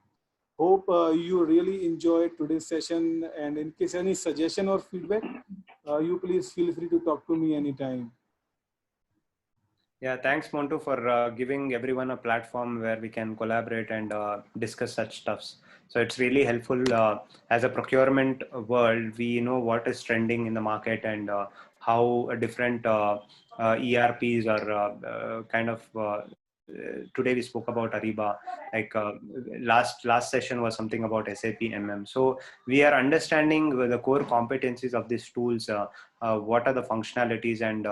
Hope you really enjoyed today's session, and in case any suggestion or feedback, you please feel free to talk to me anytime. Yeah, thanks, Montu, for giving everyone a platform where we can collaborate and discuss such stuffs. So it's really helpful. As a procurement world, we know what is trending in the market, and how different ERPs are kind of. Today we spoke about Ariba. Like last session was something about SAP So we are understanding the core competencies of these tools. What are the functionalities, and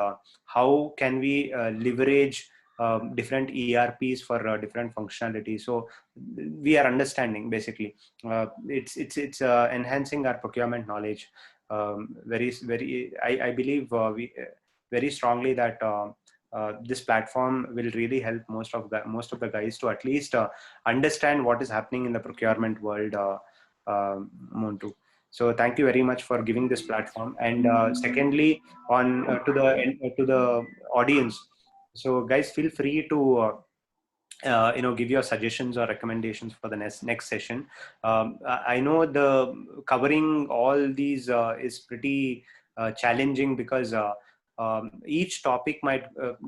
how can we leverage different ERPs for different functionalities. So we are understanding, basically. It's enhancing our procurement knowledge. Very, I believe we very strongly that this platform will really help most of the guys to at least understand what is happening in the procurement world, Montu. So thank you very much for giving this platform. And secondly, on to the audience. So guys, feel free to give your suggestions or recommendations for the next session. I know the covering all these is pretty challenging, because each topic might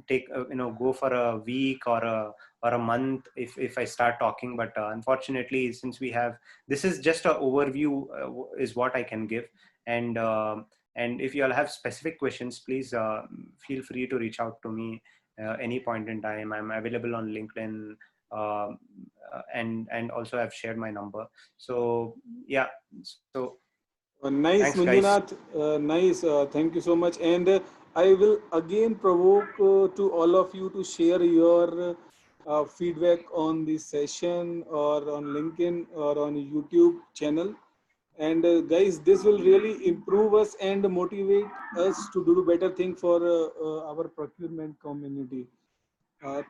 take go for a week or a month if I start talking. But unfortunately, since we have, this is just an overview is what I can give. And if you all have specific questions, please feel free to reach out to me any point in time. I'm available on LinkedIn, and also I've shared my number. So yeah, so Nice, thanks guys. Manjunath. Nice. Thank you so much. And I will again provoke to all of you to share your feedback on this session, or on LinkedIn, or on YouTube channel. And guys, this will really improve us and motivate us to do better thing for our procurement community.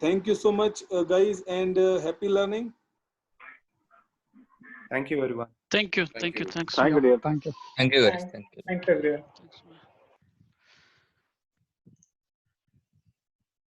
Thank you so much, guys, and happy learning. Thank you everyone. Thank you. Thank you. Thanks. Thank you, dear. Thank you. Thank you, guys. Thanks. Thank you. Thanks, everyone. Thanks.